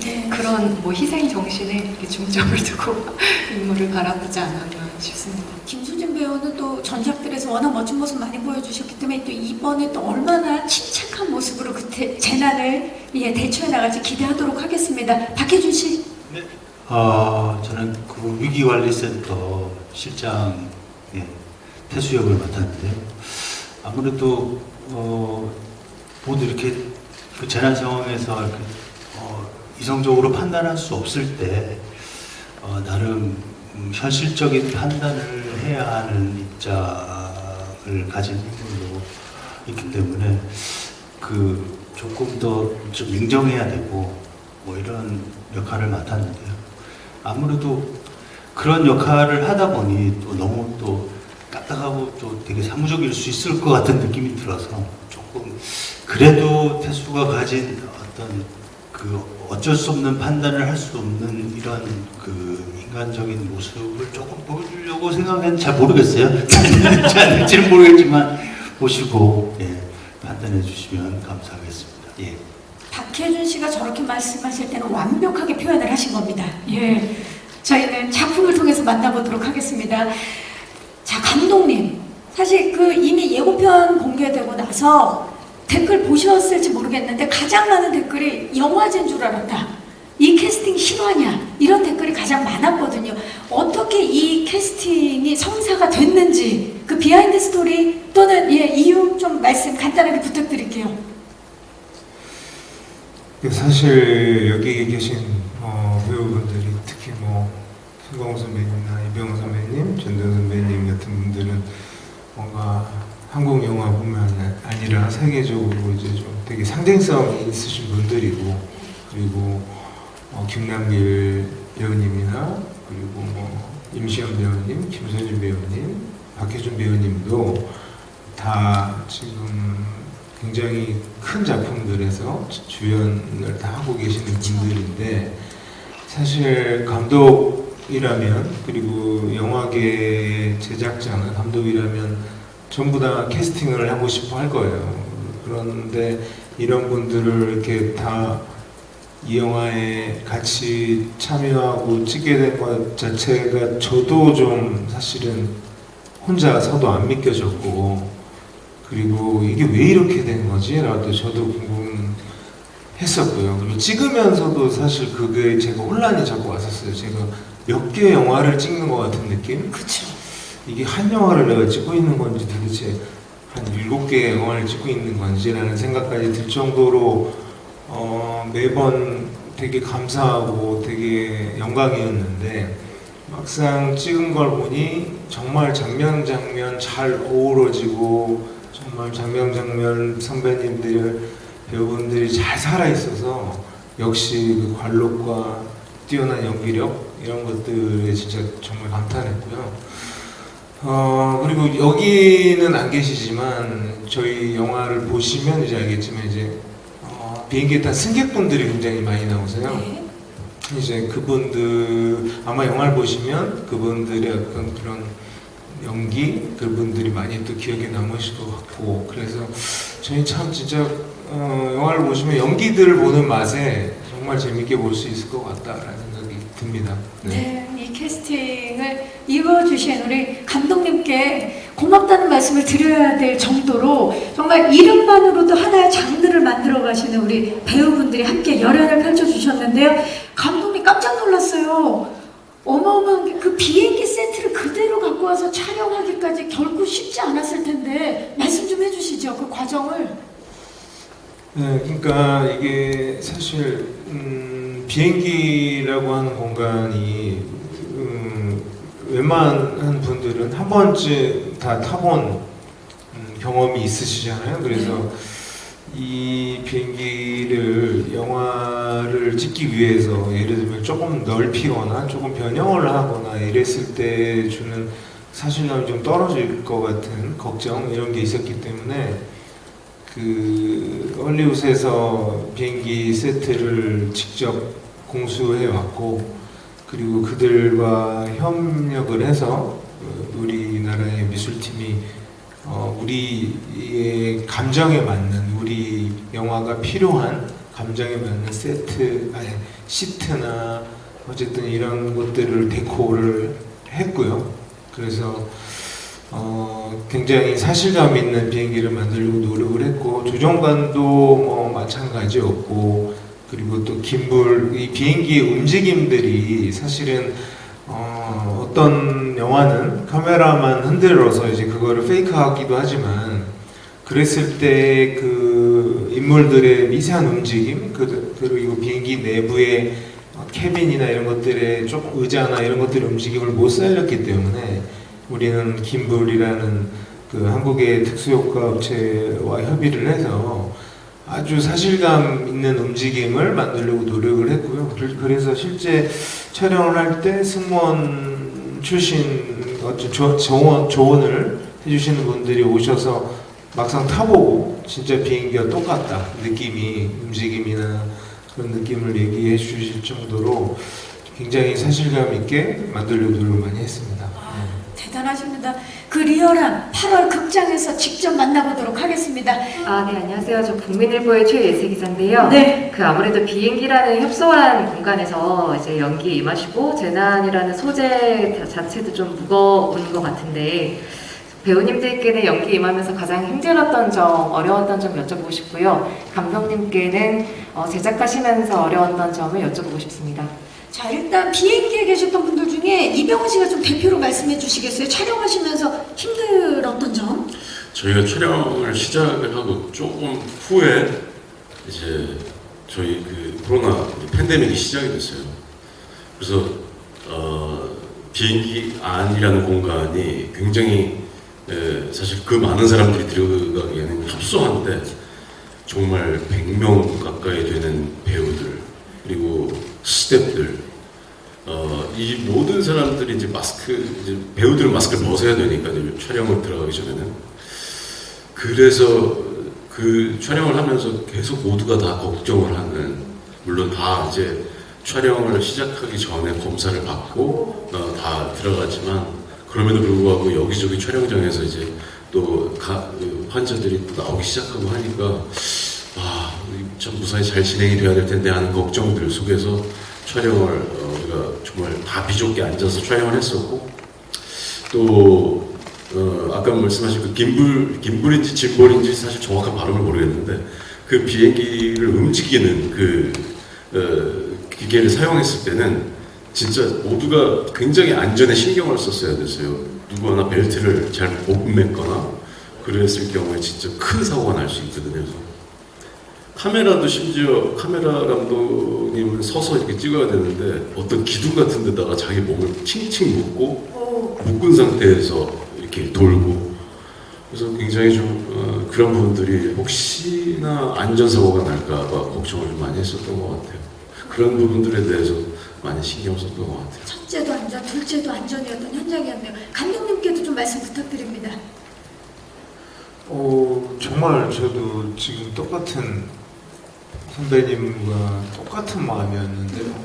S1: 네.
S7: 그런 희생 정신에 이렇게 중점을 두고 인물을 바라보지 않았나 싶습니다.
S1: 김수진 배우는 또 전작들에서 워낙 멋진 모습 많이 보여주셨기 때문에 또 이번에 또 얼마나 침착한 모습으로 그 재난을 대처해 나갈지 기대하도록 하겠습니다. 박혜준 씨.
S8: 네. 저는 그 위기관리센터 실장 태수 역을 맡았는데요. 아무래도 모두 이렇게 그 재난 상황에서 이렇게 이성적으로 판단할 수 없을 때 나름 현실적인 판단을 해야 하는 입장을 가진 인물로 있기 때문에 조금 더 좀 냉정해야 되고 이런 역할을 맡았는데요. 아무래도 그런 역할을 하다 보니 또 너무 또 딱딱하고 또 되게 사무적일 수 있을 것 같은 느낌이 들어서 조금 그래도 태수가 가진 어떤 어쩔 수 없는 판단을 할 수 없는 이런 인간적인 모습을 조금 보여주려고 생각했는데 잘 모르겠어요. 잘 될지는 모르겠지만 보시고 판단해 주시면 감사하겠습니다. 예.
S1: 박혜준 씨가 저렇게 말씀하실 때는 완벽하게 표현을 하신 겁니다. 예. 저희는 작품을 통해서 만나보도록 하겠습니다. 자, 감독님. 사실 그 이미 예고편 공개되고 나서 댓글 보셨을지 모르겠는데 가장 많은 댓글이 영화제인 줄 알았다. 이 캐스팅 실화냐? 이런 댓글이 가장 많았거든요. 어떻게 이 캐스팅이 성사가 됐는지 그 비하인드 스토리 또는 이유 좀 말씀 간단하게 부탁드릴게요.
S9: 사실 여기 계신 배우분들이 특히 신광호 선배님이나 이병헌 선배님, 전도연 선배님 같은 분들은 뭔가 한국 영화뿐만 아니라 세계적으로 이제 좀 되게 상징성이 있으신 분들이고, 그리고 김남길 배우님이나 그리고 임시연 배우님, 김선진 배우님, 박혜준 배우님도 다 지금 굉장히 큰 작품들에서 주연을 다 하고 계시는 분들인데, 사실 감독이라면, 그리고 영화계 제작자나 감독이라면 전부 다 캐스팅을 하고 싶어 할 거예요. 그런데 이런 분들을 이렇게 다 이 영화에 같이 참여하고 찍게 된 것 자체가 저도 좀 사실은 혼자서도 안 믿겨졌고, 그리고 이게 왜 이렇게 된 거지? 라도 저도 궁금했었고요. 그리고 찍으면서도 사실 그게 제가 혼란이 자꾸 왔었어요. 제가 몇 개 영화를 찍는 것 같은 느낌?
S1: 그렇죠.
S9: 이게 한 영화를 내가 찍고 있는 건지 도대체 한 7개의 영화를 찍고 있는 건지라는 생각까지 들 정도로 매번 되게 감사하고 되게 영광이었는데, 막상 찍은 걸 보니 정말 장면 잘 어우러지고, 정말 장면 선배님들, 배우분들이 잘 살아있어서 역시 그 관록과 뛰어난 연기력 이런 것들에 진짜 정말 감탄했고요. 그리고 여기는 안 계시지만 저희 영화를 보시면 이제 알겠지만 이제 비행기에 탄 승객분들이 굉장히 많이 나오세요.
S1: 네.
S9: 이제 그분들 아마 영화를 보시면 그분들의 어떤 그런 연기, 그분들이 많이 또 기억에 남으실 것 같고, 그래서 저희 참 진짜 영화를 보시면 연기들을 보는 맛에 정말 재밌게 볼 수 있을 것 같다라는 생각이 듭니다.
S1: 네, 이 캐스팅을 이루어주신 우리 감독님께 고맙다는 말씀을 드려야 될 정도로 정말 이름만으로도 하나의 장르를 만들어 가시는 우리 배우분들이 함께 열연을 펼쳐주셨는데요. 감독님 깜짝 놀랐어요. 어마어마한 그 비행기 세트를 그대로 갖고 와서 촬영하기까지 결코 쉽지 않았을 텐데 말씀 좀 해주시죠. 그 과정을.
S9: 네, 그러니까 이게 사실 비행기라고 하는 공간이 웬만한 분들은 한 번쯤 다 타본 경험이 있으시잖아요. 그래서 이 비행기를 영화를 찍기 위해서 예를 들면 조금 넓히거나 조금 변형을 하거나 이랬을 때 주는 사실감이 좀 떨어질 것 같은 걱정 이런 게 있었기 때문에 그 헐리우드에서 비행기 세트를 직접 공수해 왔고, 그리고 그들과 협력을 해서 우리나라의 미술팀이 우리의 감정에 맞는, 우리 영화가 필요한 감정에 맞는 시트나 어쨌든 이런 것들을 데코를 했고요. 그래서 굉장히 사실감 있는 비행기를 만들려고 노력을 했고, 조정관도 마찬가지였고, 그리고 또 이 비행기의 움직임들이 사실은 어떤 영화는 카메라만 흔들어서 이제 그거를 페이크하기도 하지만, 그랬을 때 그 인물들의 미세한 움직임, 그리고 비행기 내부의 캐빈이나 이런 것들의 조금 의자나 이런 것들의 움직임을 못 살렸기 때문에 우리는 김불이라는 그 한국의 특수효과 업체와 협의를 해서 아주 사실감 있는 움직임을 만들려고 노력을 했고요. 그래서 실제 촬영을 할 때 승무원 출신 조언을 해주시는 분들이 오셔서 막상 타보고 진짜 비행기가 똑같다, 느낌이, 움직임이나 그런 느낌을 얘기해 주실 정도로 굉장히 사실감 있게 만들려고 노력을 많이 했습니다.
S1: 대단하십니다. 그 리얼함 8월 극장에서 직접 만나보도록 하겠습니다.
S10: 아, 네, 안녕하세요. 저 국민일보의 최예슬 기자인데요.
S1: 네.
S10: 그 아무래도 비행기라는 협소한 공간에서 이제 연기에 임하시고 재난이라는 소재 자체도 좀 무거운 것 같은데 배우님들께는 연기에 임하면서 가장 힘들었던 점, 어려웠던 점 여쭤보고 싶고요. 감독님께는 제작하시면서 어려웠던 점을 여쭤보고 싶습니다.
S1: 자, 일단 비행기에 계셨던 분들 중에 이병헌 씨가 좀 대표로 말씀해 주시겠어요? 촬영하시면서 힘들었던 점?
S3: 저희가 촬영을 시작을 하고 조금 후에 이제 저희 그 코로나 팬데믹이 시작이 됐어요. 그래서 비행기 안이라는 공간이 굉장히 사실 그 많은 사람들이 들어가기에는 협소한데 정말 100명 가까이 되는 배우들 그리고 스태프들 이 모든 사람들이 이제 이제 배우들은 마스크를 벗어야 되니까 촬영을 들어가기 전에는 그래서 그 촬영을 하면서 계속 모두가 다 걱정을 하는 물론 다 이제 촬영을 시작하기 전에 검사를 받고 다 들어가지만 그럼에도 불구하고 여기저기 촬영장에서 이제 또 환자들이 또 나오기 시작하고 하니까 참 무사히 잘 진행이 돼야 될 텐데 하는 걱정들 속에서 촬영을 우리가 정말 다 비좁게 앉아서 촬영을 했었고 또 아까 말씀하신 그 김불인지 짐벌인지 사실 정확한 발음을 모르겠는데 그 비행기를 움직이는 그 기계를 사용했을 때는 진짜 모두가 굉장히 안전에 신경을 썼어야 됐어요. 누구 하나 벨트를 잘 못 맸거나 그랬을 경우에 진짜 큰 사고가 날 수 있거든요. 그래서 카메라도 심지어 카메라 감독님은 서서 이렇게 찍어야 되는데 어떤 기둥 같은 데다가 자기 몸을 칭칭 묶은 상태에서 이렇게 돌고 그래서 굉장히 좀 그런 부분들이 혹시나 안전사고가 날까 봐 걱정을 좀 많이 했었던 것 같아요. 그런 부분들에 대해서 많이 신경 썼던 것 같아요.
S1: 첫째도 안전, 둘째도 안전이었던 현장이었네요. 감독님께도 좀 말씀 부탁드립니다.
S9: 정말 저도 지금 똑같은 선배님과 똑같은 마음이었는데요.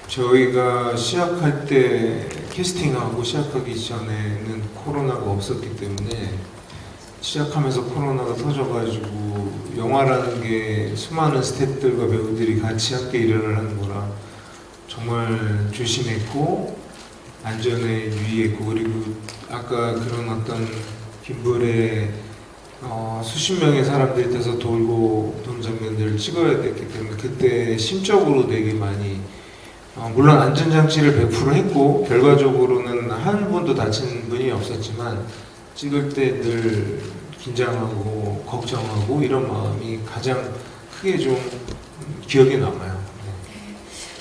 S9: 저희가 시작할 때 캐스팅하고 시작하기 전에는 코로나가 없었기 때문에 시작하면서 코로나가 터져가지고 영화라는 게 수많은 스태프들과 배우들이 같이 함께 일을 하는 거라 정말 조심했고 안전에 유의했고 그리고 아까 그런 어떤 김불의 수십 명의 사람들이 돼서 돌고 도는 장면들을 찍어야 됐기 때문에 그때 심적으로 되게 많이 물론 안전장치를 100% 했고 결과적으로는 한 분도 다친 분이 없었지만 찍을 때 늘 긴장하고 걱정하고 이런 마음이 가장 크게 좀 기억에 남아요.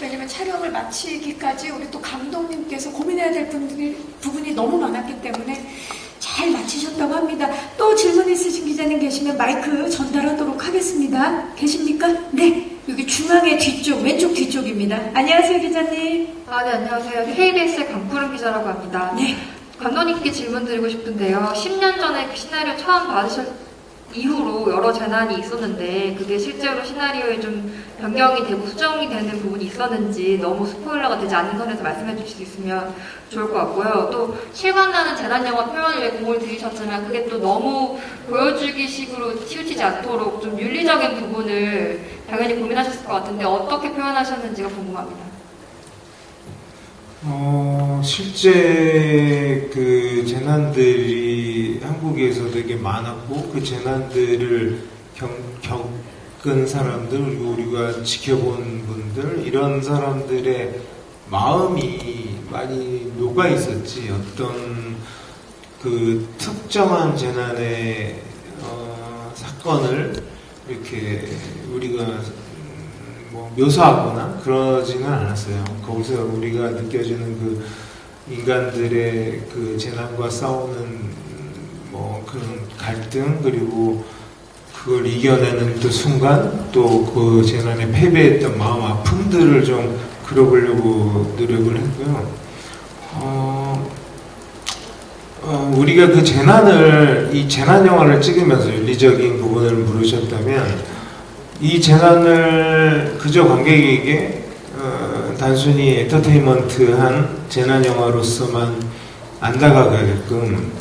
S1: 왜냐면 촬영을 마치기까지 우리 또 감독님께서 고민해야 될 부분이 너무 많았기 때문에 잘 마치셨다고 합니다. 또 질문 있으신 기자님 계시면 마이크 전달하도록 하겠습니다. 계십니까? 네. 여기 중앙의 뒤쪽, 왼쪽 뒤쪽입니다. 안녕하세요, 기자님.
S10: 네, 안녕하세요. KBS의 강푸른 기자라고 합니다.
S1: 네.
S10: 감독님께 질문 드리고 싶은데요. 10년 전에 그 시나리오 처음 받으실 이후로 여러 재난이 있었는데 그게 실제로 시나리오에 좀 변경이 되고 수정이 되는 부분이 있었는지 너무 스포일러가 되지 않는 선에서 말씀해 주실 수 있으면 좋을 것 같고요. 또 실감나는 재난 영화 표현을 위해 공을 들이셨지만 그게 또 너무 보여주기 식으로 치우치지 않도록 좀 윤리적인 부분을 당연히 고민하셨을 것 같은데 어떻게 표현하셨는지가 궁금합니다.
S9: 실제 그 재난들이 한국에서 되게 많았고 그 재난들을 겪은 사람들 그리고 우리가 지켜본 분들 이런 사람들의 마음이 많이 녹아 있었지 어떤 그 특정한 재난의 사건을 이렇게 우리가 묘사하거나 그러지는 않았어요. 거기서 우리가 느껴지는 그 인간들의 그 재난과 싸우는 그런 갈등 그리고 그걸 이겨내는 또 순간 또 그 재난에 패배했던 마음 아픔들을 좀 그려보려고 노력을 했고요. 우리가 그 이 재난 영화를 찍으면서 윤리적인 부분을 물으셨다면 이 재난을 그저 관객에게 단순히 엔터테인먼트한 재난 영화로서만 안 다가가게끔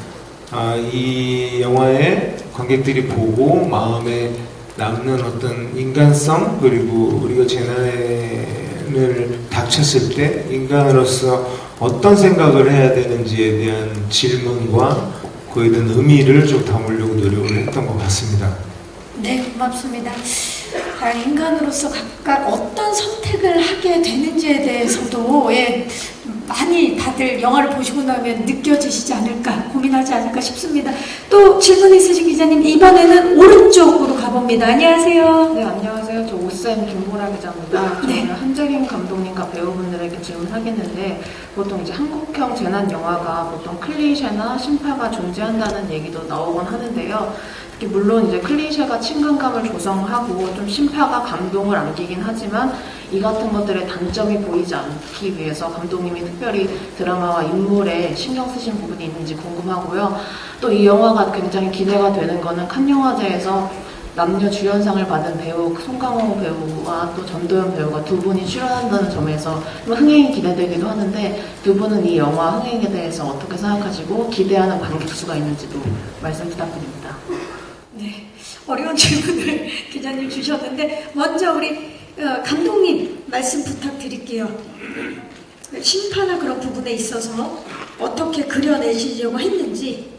S9: 이 영화에 관객들이 보고 마음에 남는 어떤 인간성, 그리고 우리가 재난을 닥쳤을 때 인간으로서 어떤 생각을 해야 되는지에 대한 질문과 그에 대한 의미를 좀 담으려고 노력을 했던 것 같습니다.
S1: 네, 고맙습니다. 과연 인간으로서 각각 어떤 선택을 하게 되는지에 대해서도 많이 다들 영화를 보시고 나면 느껴지시지 않을까, 고민하지 않을까 싶습니다. 또 질문 있으신 기자님, 이번에는 오른쪽으로 가봅니다. 안녕하세요.
S11: 네, 안녕하세요. 저 오쌤 김보라 기자입니다.
S1: 네.
S11: 저는 한재림 감독님과 배우분들에게 질문하겠는데, 보통 이제 한국형 재난 영화가 보통 클리셰나 심파가 존재한다는 얘기도 나오곤 하는데요. 특히 물론 이제 클리셰가 친근감을 조성하고 좀 심파가 감동을 안기긴 하지만, 이 같은 것들의 단점이 보이지 않기 위해서 감독님이 특별히 드라마와 인물에 신경 쓰신 부분이 있는지 궁금하고요. 또 이 영화가 굉장히 기대가 되는 거는 칸 영화제에서 남녀 주연상을 받은 배우 송강호 배우와 또 전도연 배우가 두 분이 출연한다는 점에서 흥행이 기대되기도 하는데, 두 분은 이 영화 흥행에 대해서 어떻게 생각하시고 기대하는 관객 수가 있는지도 말씀 부탁드립니다.
S1: 네, 어려운 질문을 기자님 주셨는데 먼저 우리 감독님 말씀 부탁드릴게요. 심파나 그런 부분에 있어서 어떻게 그려내시려고 했는지.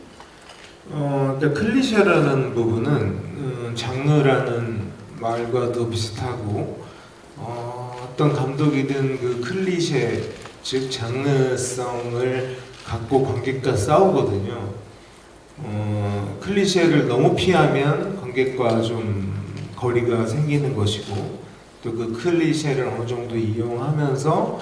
S9: 그러니까 클리셰라는 부분은 장르라는 말과도 비슷하고, 어떤 감독이든 그 클리셰, 즉 장르성을 갖고 관객과 싸우거든요. 클리셰를 너무 피하면 관객과 좀 거리가 생기는 것이고, 또 그 클리셰를 어느 정도 이용하면서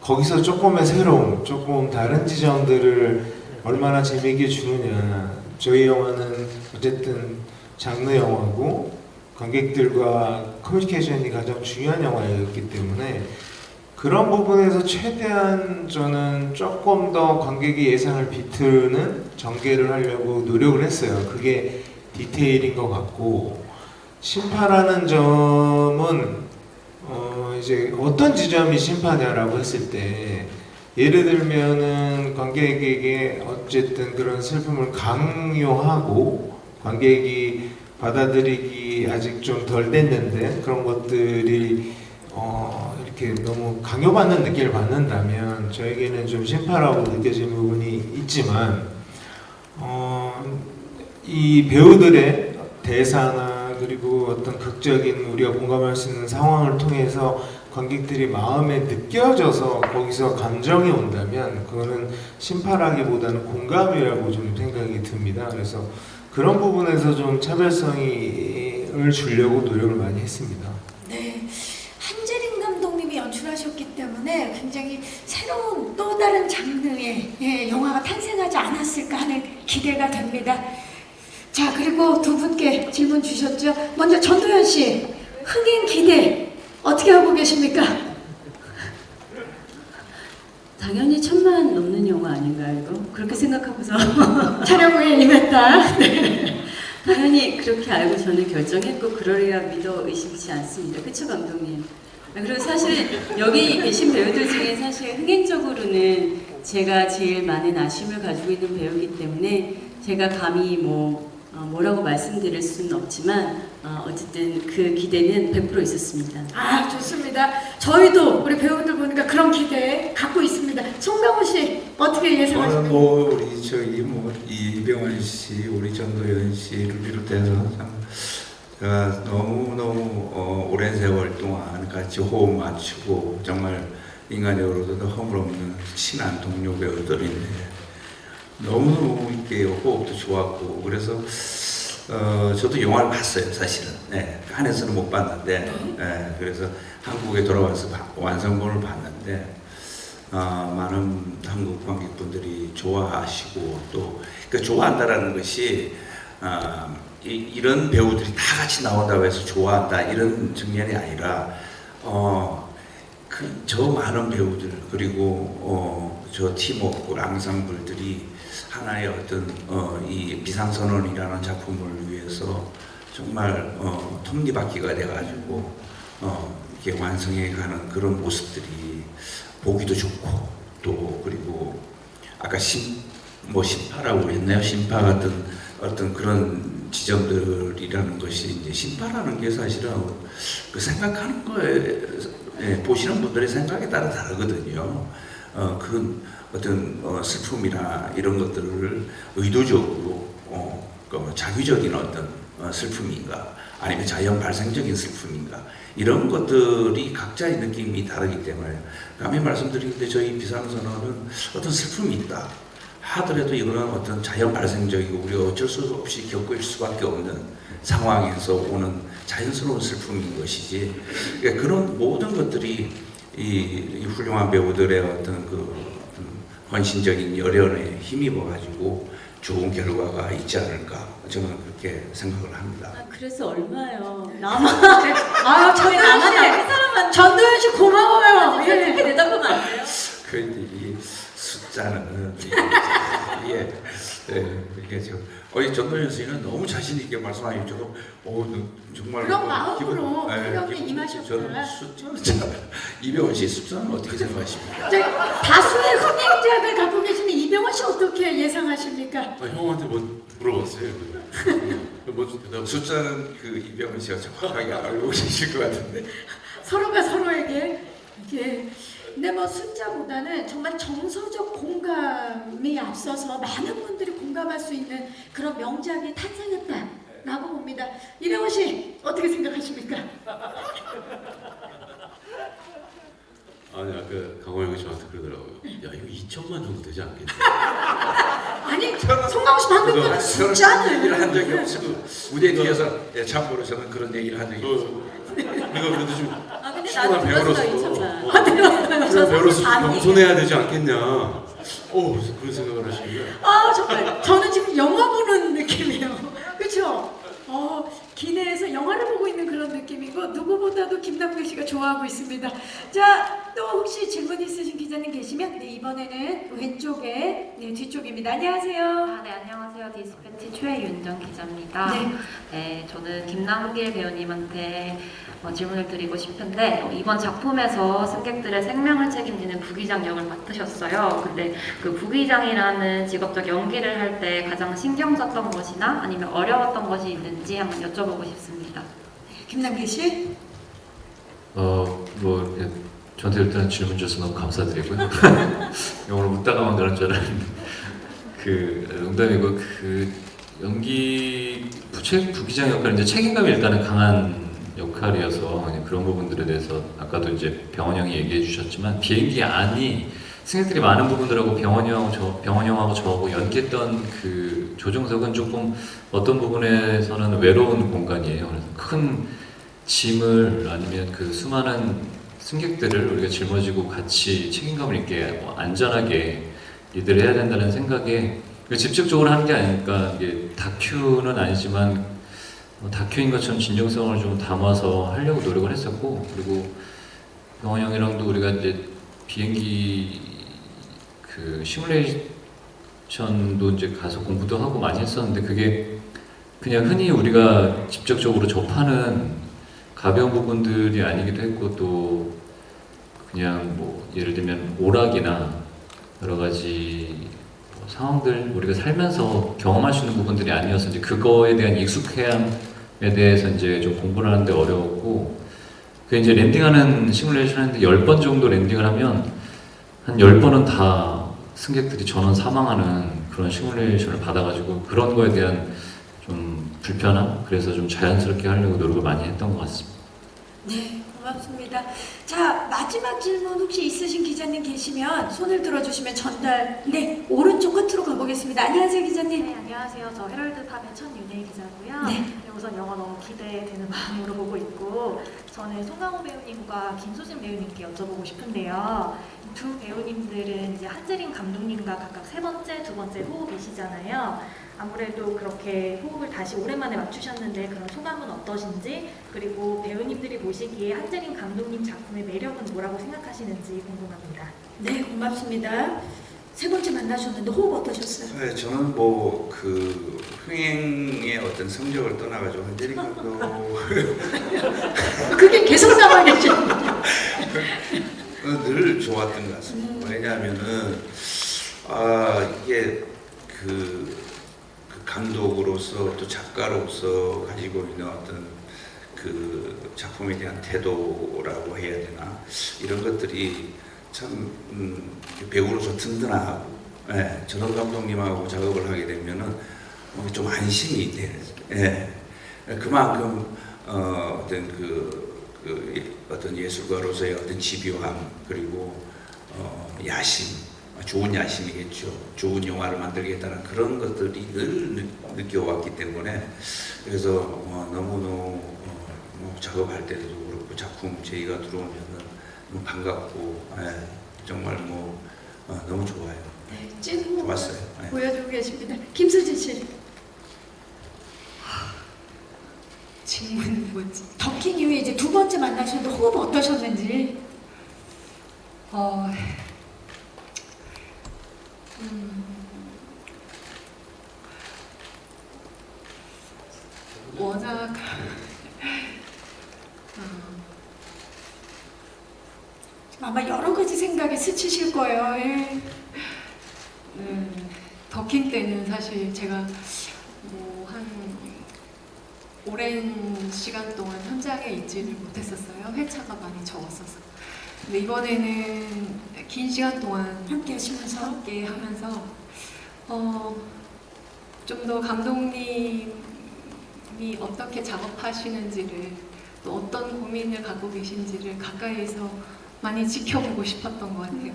S9: 거기서 조금의 새로움, 조금 다른 지점들을 얼마나 재미있게 주느냐. 저희 영화는 어쨌든 장르 영화고 관객들과 커뮤니케이션이 가장 중요한 영화였기 때문에 그런 부분에서 최대한 저는 조금 더 관객의 예상을 비트는 전개를 하려고 노력을 했어요. 그게 디테일인 것 같고, 심파라는 점은 이제 어떤 지점이 심파냐라고 했을 때, 예를 들면은 관객에게 어쨌든 그런 슬픔을 강요하고 관객이 받아들이기 아직 좀 덜 됐는데 그런 것들이 이렇게 너무 강요받는 느낌을 받는다면 저에게는 좀 심파라고 느껴지는 부분이 있지만, 이 배우들의 대사나 그리고 어떤 극적인 우리가 공감할 수 있는 상황을 통해서 관객들이 마음에 느껴져서 거기서 감정이 온다면 그거는 심파라기보다는 공감이라고 좀 생각이 듭니다. 그래서 그런 부분에서 좀 차별성을 주려고 노력을 많이 했습니다.
S1: 네, 한재림 감독님이 연출하셨기 때문에 굉장히 새로운 또 다른 장르의 영화가 탄생하지 않았을까 하는 기대가 됩니다. 자, 그리고 두 분께 질문 주셨죠. 먼저 전도연 씨, 흥행 기대 어떻게 하고 계십니까?
S4: 당연히 1000만 넘는 영화 아닌가요, 이거? 그렇게 생각하고서
S1: 촬영 후에 임했다. 네.
S4: 당연히 그렇게 알고 저는 결정했고 그러리라 믿어 의심치 않습니다. 그쵸, 감독님? 그리고 사실 여기 계신 배우들 중에 사실 흥행적으로는 제가 제일 많은 아쉬움을 가지고 있는 배우이기 때문에 제가 감히 뭐라고 말씀드릴 수는 없지만 어쨌든 그 기대는 100% 있었습니다.
S1: 아, 좋습니다. 저희도 우리 배우들 보니까 그런 기대 갖고 있습니다. 송강호 씨 어떻게 예상하십니까?
S2: 우리 이병헌 씨, 우리 전도연 씨를 비롯해서 참 제가 너무 오랜 세월 동안 같이 호흡 맞추고 정말 인간적으로도 허물없는 친한 동료 배우들인데 너무너무 이렇게 호흡도 좋았고, 그래서 저도 영화를 봤어요, 사실은. 네, 한에서는 못 봤는데, 네, 그래서 한국에 돌아와서 완성본을 봤는데, 많은 한국 관객분들이 좋아하시고, 또, 좋아한다라는 것이, 이런 배우들이 다 같이 나온다고 해서 좋아한다, 이런 측면이 아니라, 저 많은 배우들, 그리고 저 팀워크, 앙상블들이 하나의 어떤 이 비상선언이라는 작품을 위해서 정말 톱니바퀴가 돼가지고 이렇게 완성해가는 그런 모습들이 보기도 좋고, 또 그리고 아까 뭐 신파라고 했나요? 신파 같은 어떤 그런 지점들이라는 것이 이제 신파라는 게 사실은 그 생각하는 거에 보시는 분들의 생각에 따라 다르거든요. 그 어떤 슬픔이나 이런 것들을 의도적으로 그 자기적인 어떤 슬픔인가 아니면 자연 발생적인 슬픔인가 이런 것들이 각자의 느낌이 다르기 때문에 감히 말씀드리는데 저희 비상선언은 어떤 슬픔이 있다 하더라도 이거는 어떤 자연 발생적이고 우리가 어쩔 수 없이 겪을 수밖에 없는 상황에서 오는 자연스러운 슬픔인 것이지 그러니까 그런 모든 것들이 이 훌륭한 배우들의 어떤 그 헌신적인 열연에 힘입어가지고 좋은 결과가 있지 않을까 저는 그렇게 생각을 합니다.
S4: 그래서 얼마요?
S1: 아, 전도연 씨, 전도연 씨 고마워요.
S4: 이렇게
S1: 예.
S4: 대답하면 안 돼요?
S2: 그 이 숫자는 이게 지금 전도연 씨는 너무 자신 있게 말씀하시고 저도 정말
S1: 그런 마음으로
S2: 예,
S1: 촬영에 임하셨구나.
S2: 저는 숫자 이병헌 씨 숫자는 어떻게 생각하십니까?
S1: 다수의 흥행작을 갖고 계시는 이병헌 씨 어떻게 예상하십니까?
S3: 형한테 뭐 물어봤어요. 뭐좀 대답.
S2: 숫자는 그 이병헌 씨가 정확하게 알고 계실 것 같은데.
S1: 서로가 서로에게 이렇게. 근데 뭐 숫자보다는 정말 정서적 공감이 앞서서 많은 분들이 공감할 수 있는 그런 명작이 탄생했다라고 봅니다. 이병헌 씨 어떻게 생각하십니까?
S3: 아니 아까 강호 형이 저한테 그러더라고요. 야 이거 2천만 정도 되지 않겠냐?
S1: 아니 송강호 씨 방금 그 숫자는
S2: 얘기를 한 적이 없고 무대 뒤에서 참고로 저는 그런 얘기를 한 적이 없어요.
S3: 우리가 그래도 좀
S4: 근데
S3: 충분한
S4: 나도 들었어요,
S3: 배우로서
S4: 들었어요.
S3: 배우로서
S4: 아니.
S3: 겸손해야 되지 않겠냐? 그런 생각을 하시는 거예요.
S1: 아 정말 저는 지금 영화 보는 느낌이에요. 그렇죠? 기내에서 영화를 보고 있는 그런 느낌이고 누구보다도 김남길 씨가 좋아하고 있습니다. 자, 또 혹시 질문 있으신 기자님 계시면 이번에는 왼쪽에 뒤쪽입니다. 안녕하세요.
S12: 네, 안녕하세요. 디스패치 최윤정 기자입니다.
S1: 네.
S12: 네, 저는 김남길 배우님한테 질문을 드리고 싶은데 이번 작품에서 승객들의 생명을 책임지는 부기장 역을 맡으셨어요. 근데 그 부기장이라는 직업적 연기를 할 때 가장 신경 썼던 것이나 아니면 어려웠던 것이 있는지 한번 여쭤보고 싶습니다.
S1: 김남길 씨.
S5: 뭐 이렇게 저한테 일단 질문 주셔서 너무 감사드리고요. 오늘 웃다가만 그런 줄 알았는데 농담이고 연기 부기장 역할은 이제 책임감이 일단은 강한 역할이어서 그런 부분들에 대해서 아까도 이제 병원 형이 얘기해 주셨지만 비행기 안이 승객들이 많은 부분들하고 병원 형하고 저하고 연기했던 그 조정석은 조금 어떤 부분에서는 외로운 공간이에요. 그래서 큰 짐을 아니면 그 수많은 승객들을 우리가 짊어지고 같이 책임감을 있게 안전하게 리드를 해야 된다는 생각에 직접적으로 하는 게 아니니까 이게 다큐는 아니지만 다큐인 것처럼 진정성을 좀 담아서 하려고 노력을 했었고 그리고 병원 형이랑도 우리가 이제 비행기 그 시뮬레이션도 이제 가서 공부도 하고 많이 했었는데 그게 그냥 흔히 우리가 직접적으로 접하는 가벼운 부분들이 아니기도 했고 또 그냥 뭐 예를 들면 오락이나 여러 가지 상황들 우리가 살면서 경험할 수 있는 부분들이 아니어서 이제 그거에 대한 익숙함에 대해서 이제 좀 공부를 하는데 어려웠고 그 이제 랜딩하는 시뮬레이션 하는데 10번 정도 랜딩을 하면 한 10번은 다 승객들이 전원 사망하는 그런 시뮬레이션을 받아가지고 그런 거에 대한 좀 불편함 그래서 좀 자연스럽게 하려고 노력을 많이 했던 것 같습니다.
S1: 네, 고맙습니다. 자, 마지막 질문 혹시 있으신 기자님 계시면 손을 들어주시면 전달. 네, 오른쪽 끝으로 가보겠습니다. 안녕하세요, 기자님.
S13: 네, 안녕하세요. 저 헤럴드팝의 천윤혜 기자고요.
S1: 네.
S13: 네, 우선 영화 너무 기대되는 마음으로 보고 있고 저는 송강호 배우님과 김수진 배우님께 여쭤보고 싶은데요. 두 배우님들은 이제 한재림 감독님과 각각 세 번째, 두 번째 호흡이시잖아요. 아무래도 그렇게 호흡을 다시 오랜만에 맞추셨는데 그런 소감은 어떠신지 그리고 배우님들이 보시기에 한재림 감독님 작품의 매력은 뭐라고 생각하시는지 궁금합니다.
S1: 네, 고맙습니다. 세 번째 만나셨는데 호흡 어떠셨어요?
S2: 네, 저는 뭐 그 흥행의 어떤 성적을 떠나가지고 한재림 감독
S1: 그게 계속 남아 계시는군요.
S2: 늘 좋았던 것 같습니다. 왜냐하면은 이게 그 감독으로서 또 작가로서 가지고 있는 어떤 그 작품에 대한 태도라고 해야 되나 이런 것들이 참 배우로서 든든하고 예, 전원 감독님하고 작업을 하게 되면은 좀 안심이 돼. 예, 그만큼 어떤 어떤 예술가로서의 어떤 집요함 그리고 야심, 좋은 야심이겠죠. 좋은 영화를 만들겠다는 그런 것들이 늘 느껴왔기 때문에 그래서 너무너무 작업할 때도 그렇고 작품 제의가 들어오면은 너무 반갑고 예, 정말 너무 좋아요.
S1: 네, 찐
S2: 좋았어요. 네.
S1: 보여주고 계십니다. 김수진 씨.
S7: 질문이 뭐지?
S1: 덕킹 이후에 이제 두 번째 만나셨는데 호흡 어떠셨는지.
S7: 워낙
S1: 아마 여러 가지 생각이 스치실 거예요. 예.
S7: 더킹 때는 사실 제가 한 오랜 시간 동안 현장에 있지를 못했었어요. 회차가 많이 적었어서. 근데 이번에는 긴 시간 동안
S1: 함께 하면서
S7: 좀 더 감독님이 어떻게 작업하시는지를 또 어떤 고민을 갖고 계신지를 가까이에서 많이 지켜보고 싶었던 것 같아요.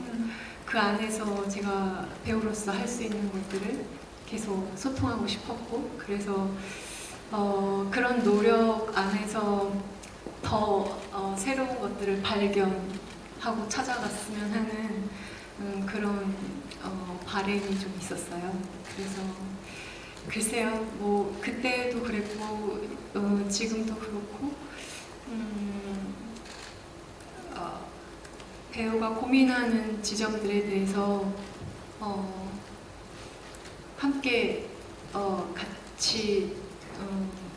S7: 그 안에서 제가 배우로서 할 수 있는 것들을 계속 소통하고 싶었고 그래서 그런 노력 안에서 더 새로운 것들을 발견하고 찾아갔으면 하는 그런 바람이 좀 있었어요. 그래서 글쎄요, 뭐 그때도 그랬고 지금도 그렇고 배우가 고민하는 지점들에 대해서 함께 같이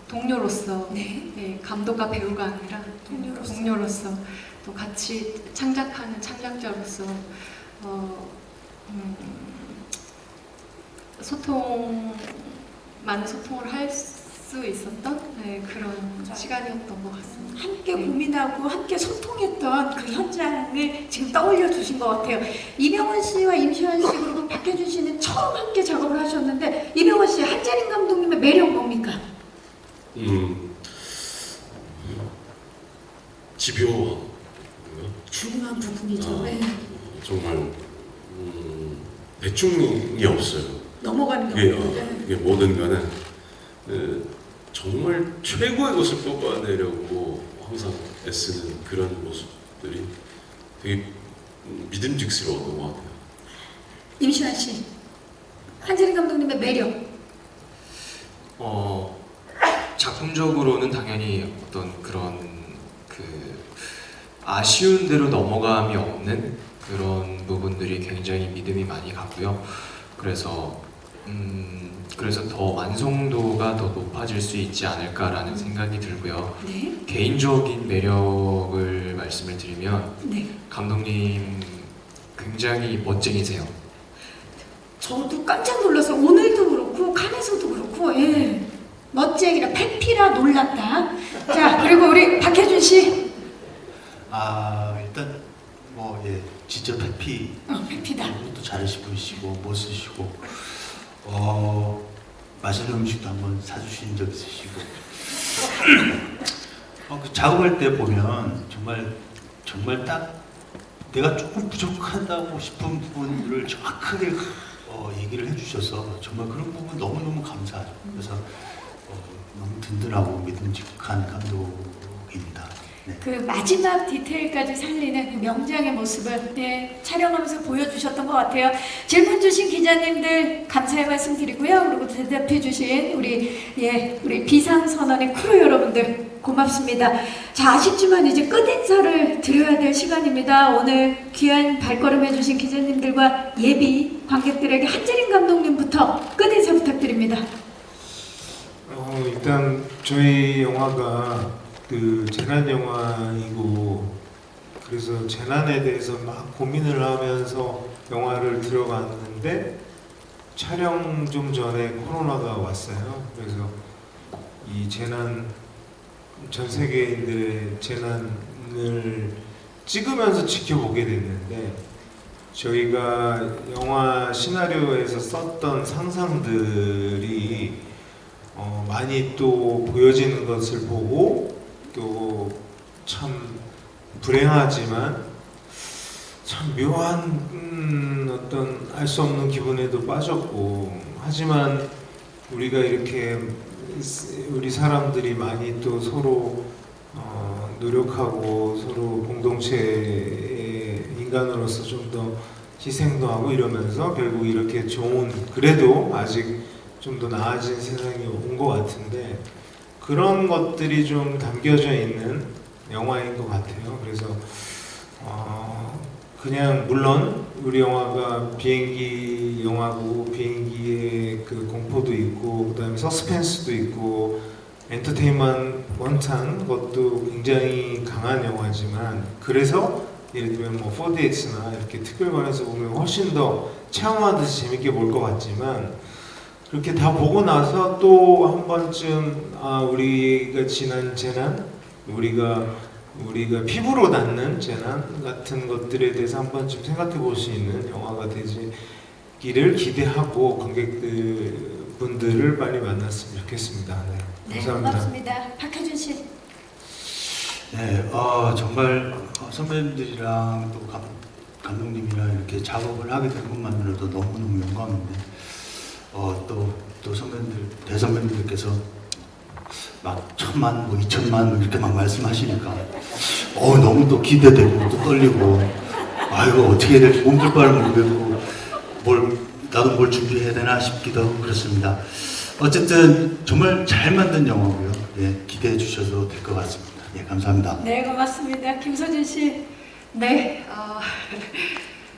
S7: 동료로서 네, 감독과 배우가 아니라 동료로서 또 같이 창작하는 창작자로서 많은 소통을 할 수 있었던 그런 시간이었던 것 같습니다.
S1: 함께 고민하고 함께 소통했던 그 현장을 지금 떠올려 주신 것 같아요. 이병헌 씨와 임시완 씨 그리고 박해준 씨는 처음 함께 작업을 하셨는데 이병헌 씨 한재림 감독님의 매력 뭡니까?
S3: 집요한
S1: 중요한 부분이죠. 네.
S3: 정말 대충이 없어요.
S1: 넘어가는 게 없는데.
S3: 이게 뭐든 간에 정말 최고의 것을 뽑아내려고 항상 애쓰는 그런 모습들이 되게 믿음직스러웠던 것 같아요.
S1: 임시완 씨, 한재림 감독님의 매력.
S6: 작품적으로는 당연히 어떤 그런 아쉬운 대로 넘어감이 없는 그런 부분들이 굉장히 믿음이 많이 가고요. 그래서 더 완성도가 더 높아질 수 있지 않을까라는 생각이 들고요.
S1: 네.
S6: 개인적인 매력을 말씀을 드리면
S1: 네.
S6: 감독님 굉장히 멋쟁이세요.
S1: 저도 깜짝 놀라서 오늘도 그렇고 칸에서도 그렇고 예. 멋쟁이라 페피라 놀랐다. 자 그리고 우리 박해준 씨.
S8: 일단 진짜 페피.
S1: 페피다.
S8: 또 잘하시고 멋있으시고 맛있는 음식도 한번 사주신 적 있으시고 그 작업할 때 보면 정말 딱 내가 조금 부족하다고 싶은 부분들을 정확하게 얘기를 해주셔서 정말 그런 부분 너무너무 감사하죠. 그래서 너무 든든하고 믿음직한 감독입니다. 네.
S1: 그 마지막 디테일까지 살리는 그 명장의 모습을 촬영하면서 보여주셨던 것 같아요. 질문 주신 기자님들 감사의 말씀 드리고요. 그리고 대답해 주신 우리 비상선언의 크루 여러분들 고맙습니다. 자, 아쉽지만 이제 끝인사를 드려야 될 시간입니다. 오늘 귀한 발걸음 해주신 기자님들과 예비 관객들에게 한재림 감독님부터 끝인사 부탁드립니다.
S9: 일단 저희 영화가 재난 영화이고 그래서 재난에 대해서 막 고민을 하면서 영화를 들어갔는데 촬영 좀 전에 코로나가 왔어요. 그래서 이 재난, 전 세계인들의 재난을 찍으면서 지켜보게 됐는데, 저희가 영화 시나리오에서 썼던 상상들이 많이 또 보여지는 것을 보고, 또 참 불행하지만 참 묘한 어떤 알 수 없는 기분에도 빠졌고, 하지만 우리가 이렇게 우리 사람들이 많이 또 서로 노력하고 서로 공동체의 인간으로서 좀 더 희생도 하고 이러면서 결국 이렇게 좋은, 그래도 아직 좀 더 나아진 세상이 온 것 같은데, 그런 것들이 좀 담겨져 있는 영화인 것 같아요. 그래서 그냥 물론 우리 영화가 비행기 영화고 비행기의 그 공포도 있고 그다음에 서스펜스도 있고 엔터테인먼트한 것도 굉장히 강한 영화지만, 그래서 예를 들면 뭐 4DX나 이렇게 특별관에서 보면 훨씬 더 체험하듯이 재밌게 볼 것 같지만, 그렇게 다 보고 나서 또 한 번쯤 우리가 지난 재난, 우리가 피부로 닿는 재난 같은 것들에 대해서 한 번쯤 생각해 볼 수 있는 영화가 되기를 기대하고 관객분들을 빨리 만났으면 좋겠습니다. 네, 감사합니다.
S1: 고맙습니다. 박혜준 씨.
S8: 네, 정말 선배님들이랑 또 감독님이랑 이렇게 작업을 하게 된 것만으로도 너무너무 영광인데, 또 선배님들, 대선배님들께서 막 1000만, 뭐 2000만 뭐 이렇게 막 말씀하시니까 너무 또 기대되고 또 떨리고, 이거 어떻게 해야 될지 몸둘 바를 모르겠고, 나도 뭘 준비해야 되나 싶기도 하고 그렇습니다. 어쨌든 정말 잘 만든 영화고요. 예, 기대해 주셔도 될 것 같습니다. 예, 감사합니다.
S1: 네, 고맙습니다. 김서진 씨.
S7: 네,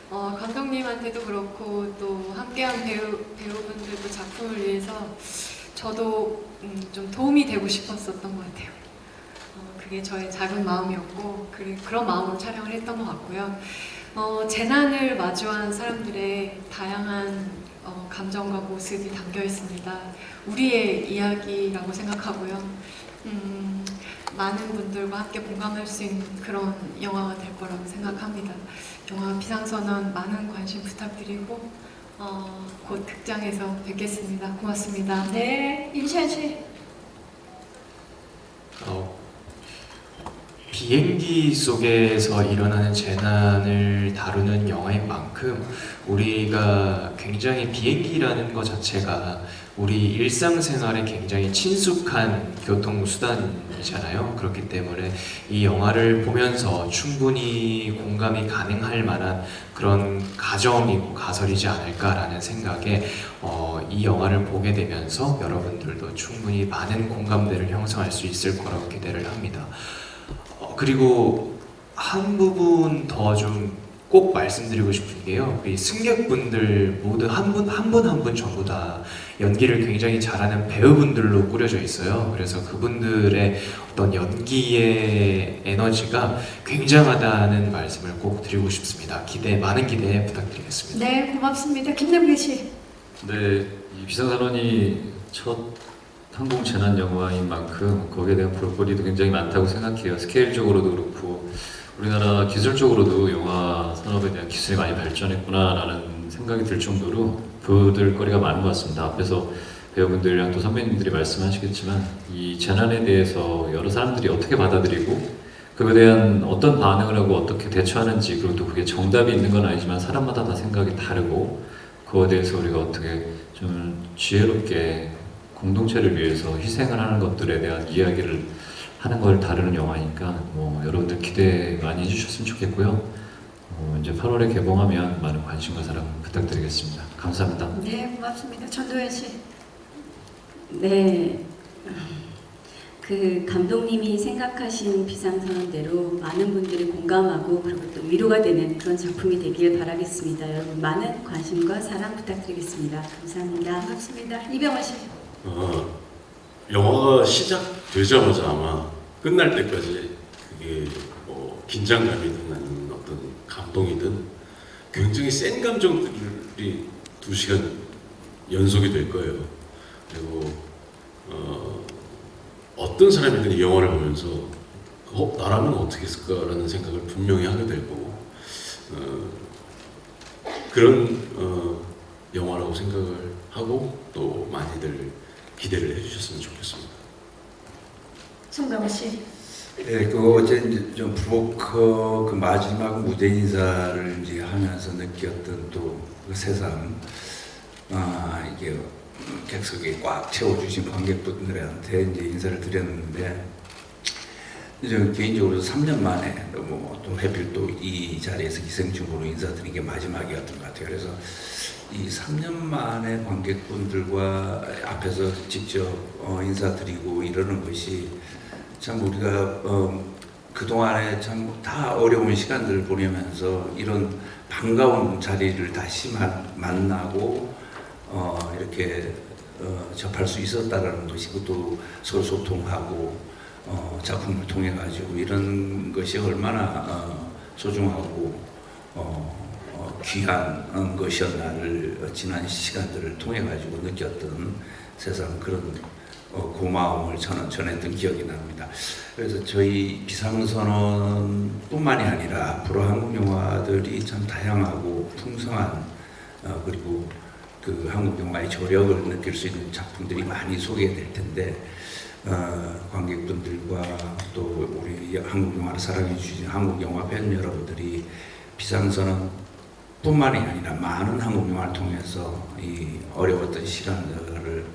S7: 감독님한테도 그렇고 또 함께한 배우분들도 작품을 위해서 저도 좀 도움이 되고 싶었었던 것 같아요. 그게 저의 작은 마음이었고 그런 마음으로 촬영을 했던 것 같고요. 재난을 마주한 사람들의 다양한 감정과 모습이 담겨 있습니다. 우리의 이야기라고 생각하고요. 많은 분들과 함께 공감할 수 있는 그런 영화가 될 거라고 생각합니다. 영화 비상선언 많은 관심 부탁드리고 곧 극장에서 뵙겠습니다. 고맙습니다.
S1: 네, 임시완 씨.
S6: 비행기 속에서 일어나는 재난을 다루는 영화인 만큼 우리가 굉장히 비행기라는 것 자체가 우리 일상생활에 굉장히 친숙한 교통수단이잖아요. 그렇기 때문에 이 영화를 보면서 충분히 공감이 가능할 만한 그런 가정이고 가설이지 않을까라는 생각에 이 영화를 보게 되면서 여러분들도 충분히 많은 공감대를 형성할 수 있을 거라고 기대를 합니다. 그리고 한 부분 더 좀 꼭 말씀드리고 싶은 게요. 이 승객분들 모두 한 분 한 분 전부 다 연기를 굉장히 잘하는 배우분들로 꾸려져 있어요. 그래서 그분들의 어떤 연기의 에너지가 굉장하다는 말씀을 꼭 드리고 싶습니다. 많은 기대 부탁드리겠습니다.
S1: 네, 고맙습니다. 김남길 씨.
S5: 네, 이 비상선언이 첫 항공 재난 영화인 만큼 거기에 대한 볼거리도 굉장히 많다고 생각해요. 스케일적으로도 그렇고 우리나라 기술적으로도 영화 산업에 대한 기술이 많이 발전했구나라는 생각이 들 정도로 보여줄 거리가 많은 것 같습니다. 앞에서 배우분들이랑 또 선배님들이 말씀하시겠지만 이 재난에 대해서 여러 사람들이 어떻게 받아들이고 그에 대한 어떤 반응을 하고 어떻게 대처하는지, 그리고 또 그게 정답이 있는 건 아니지만 사람마다 다 생각이 다르고 그거에 대해서 우리가 어떻게 좀 지혜롭게 공동체를 위해서 희생을 하는 것들에 대한 이야기를 하는 걸 다루는 영화니까 여러분들 기대 많이 해주셨으면 좋겠고요. 이제 8월에 개봉하면 많은 관심과 사랑 부탁드리겠습니다. 감사합니다.
S1: 네, 고맙습니다. 전도연 씨.
S4: 네, 그 감독님이 생각하신 비상선언대로 많은 분들이 공감하고 그리고 또 위로가 되는 그런 작품이 되길 바라겠습니다. 여러분 많은 관심과 사랑 부탁드리겠습니다. 감사합니다.
S1: 고맙습니다. 이병헌 씨.
S3: 영화가 시작되자마자 아마 끝날 때까지 그게 긴장감이든 아니면 어떤 감동이든 굉장히 센 감정들이 2시간 연속이 될 거예요. 그리고 어떤 사람이든 이 영화를 보면서 나라면 어떻게 했을까라는 생각을 분명히 하게 될 거고 그런 영화라고 생각을 하고 또 많이들 기대를 해주셨으면 좋겠습니다.
S1: 송강호 씨.
S2: 예, 그 어제 이제 좀 브로커 그 마지막 무대 인사를 이제 하면서 느꼈던 또 그 새삼 이게 객석에 꽉 채워주신 관객분들한테 이제 인사를 드렸는데 이제 개인적으로 3년 만에 또 하필 또 이 자리에서 기생충으로 인사드린 게 마지막이었던 것 같아요. 그래서 이 3년 만에 관객분들과 앞에서 직접 인사드리고 이러는 것이 참 우리가 그동안에 참 다 어려운 시간들을 보내면서 이런 반가운 자리를 다시 만나고 이렇게 접할 수 있었다라는 것이 그것도 서로 소통하고 작품을 통해 가지고 이런 것이 얼마나 소중하고 귀한 것이었나를 지난 시간들을 통해 가지고 느꼈던 세상 그런 고마움을 저는 전했던 기억이 납니다. 그래서 저희 비상선언뿐만이 아니라 앞으로 한국 영화들이 참 다양하고 풍성한 그리고 그 한국 영화의 저력을 느낄 수 있는 작품들이 많이 소개될 텐데 관객분들과 또 우리 한국 영화를 사랑해 주신 한국 영화 팬 여러분들이 비상선언뿐만이 아니라 많은 한국 영화를 통해서 이 어려웠던 시간들을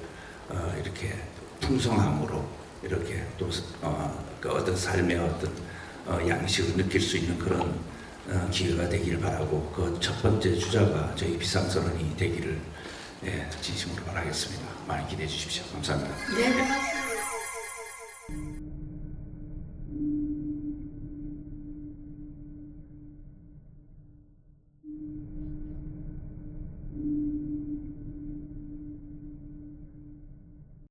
S2: 이렇게 풍성함으로 이렇게 또 그 어떤 삶의 어떤 양식을 느낄 수 있는 그런 기회가 되기를 바라고 그 첫 번째 주자가 저희 비상선언이 되기를 진심으로 바라겠습니다. 많이 기대해 주십시오. 감사합니다.
S1: 네, 고맙습니다.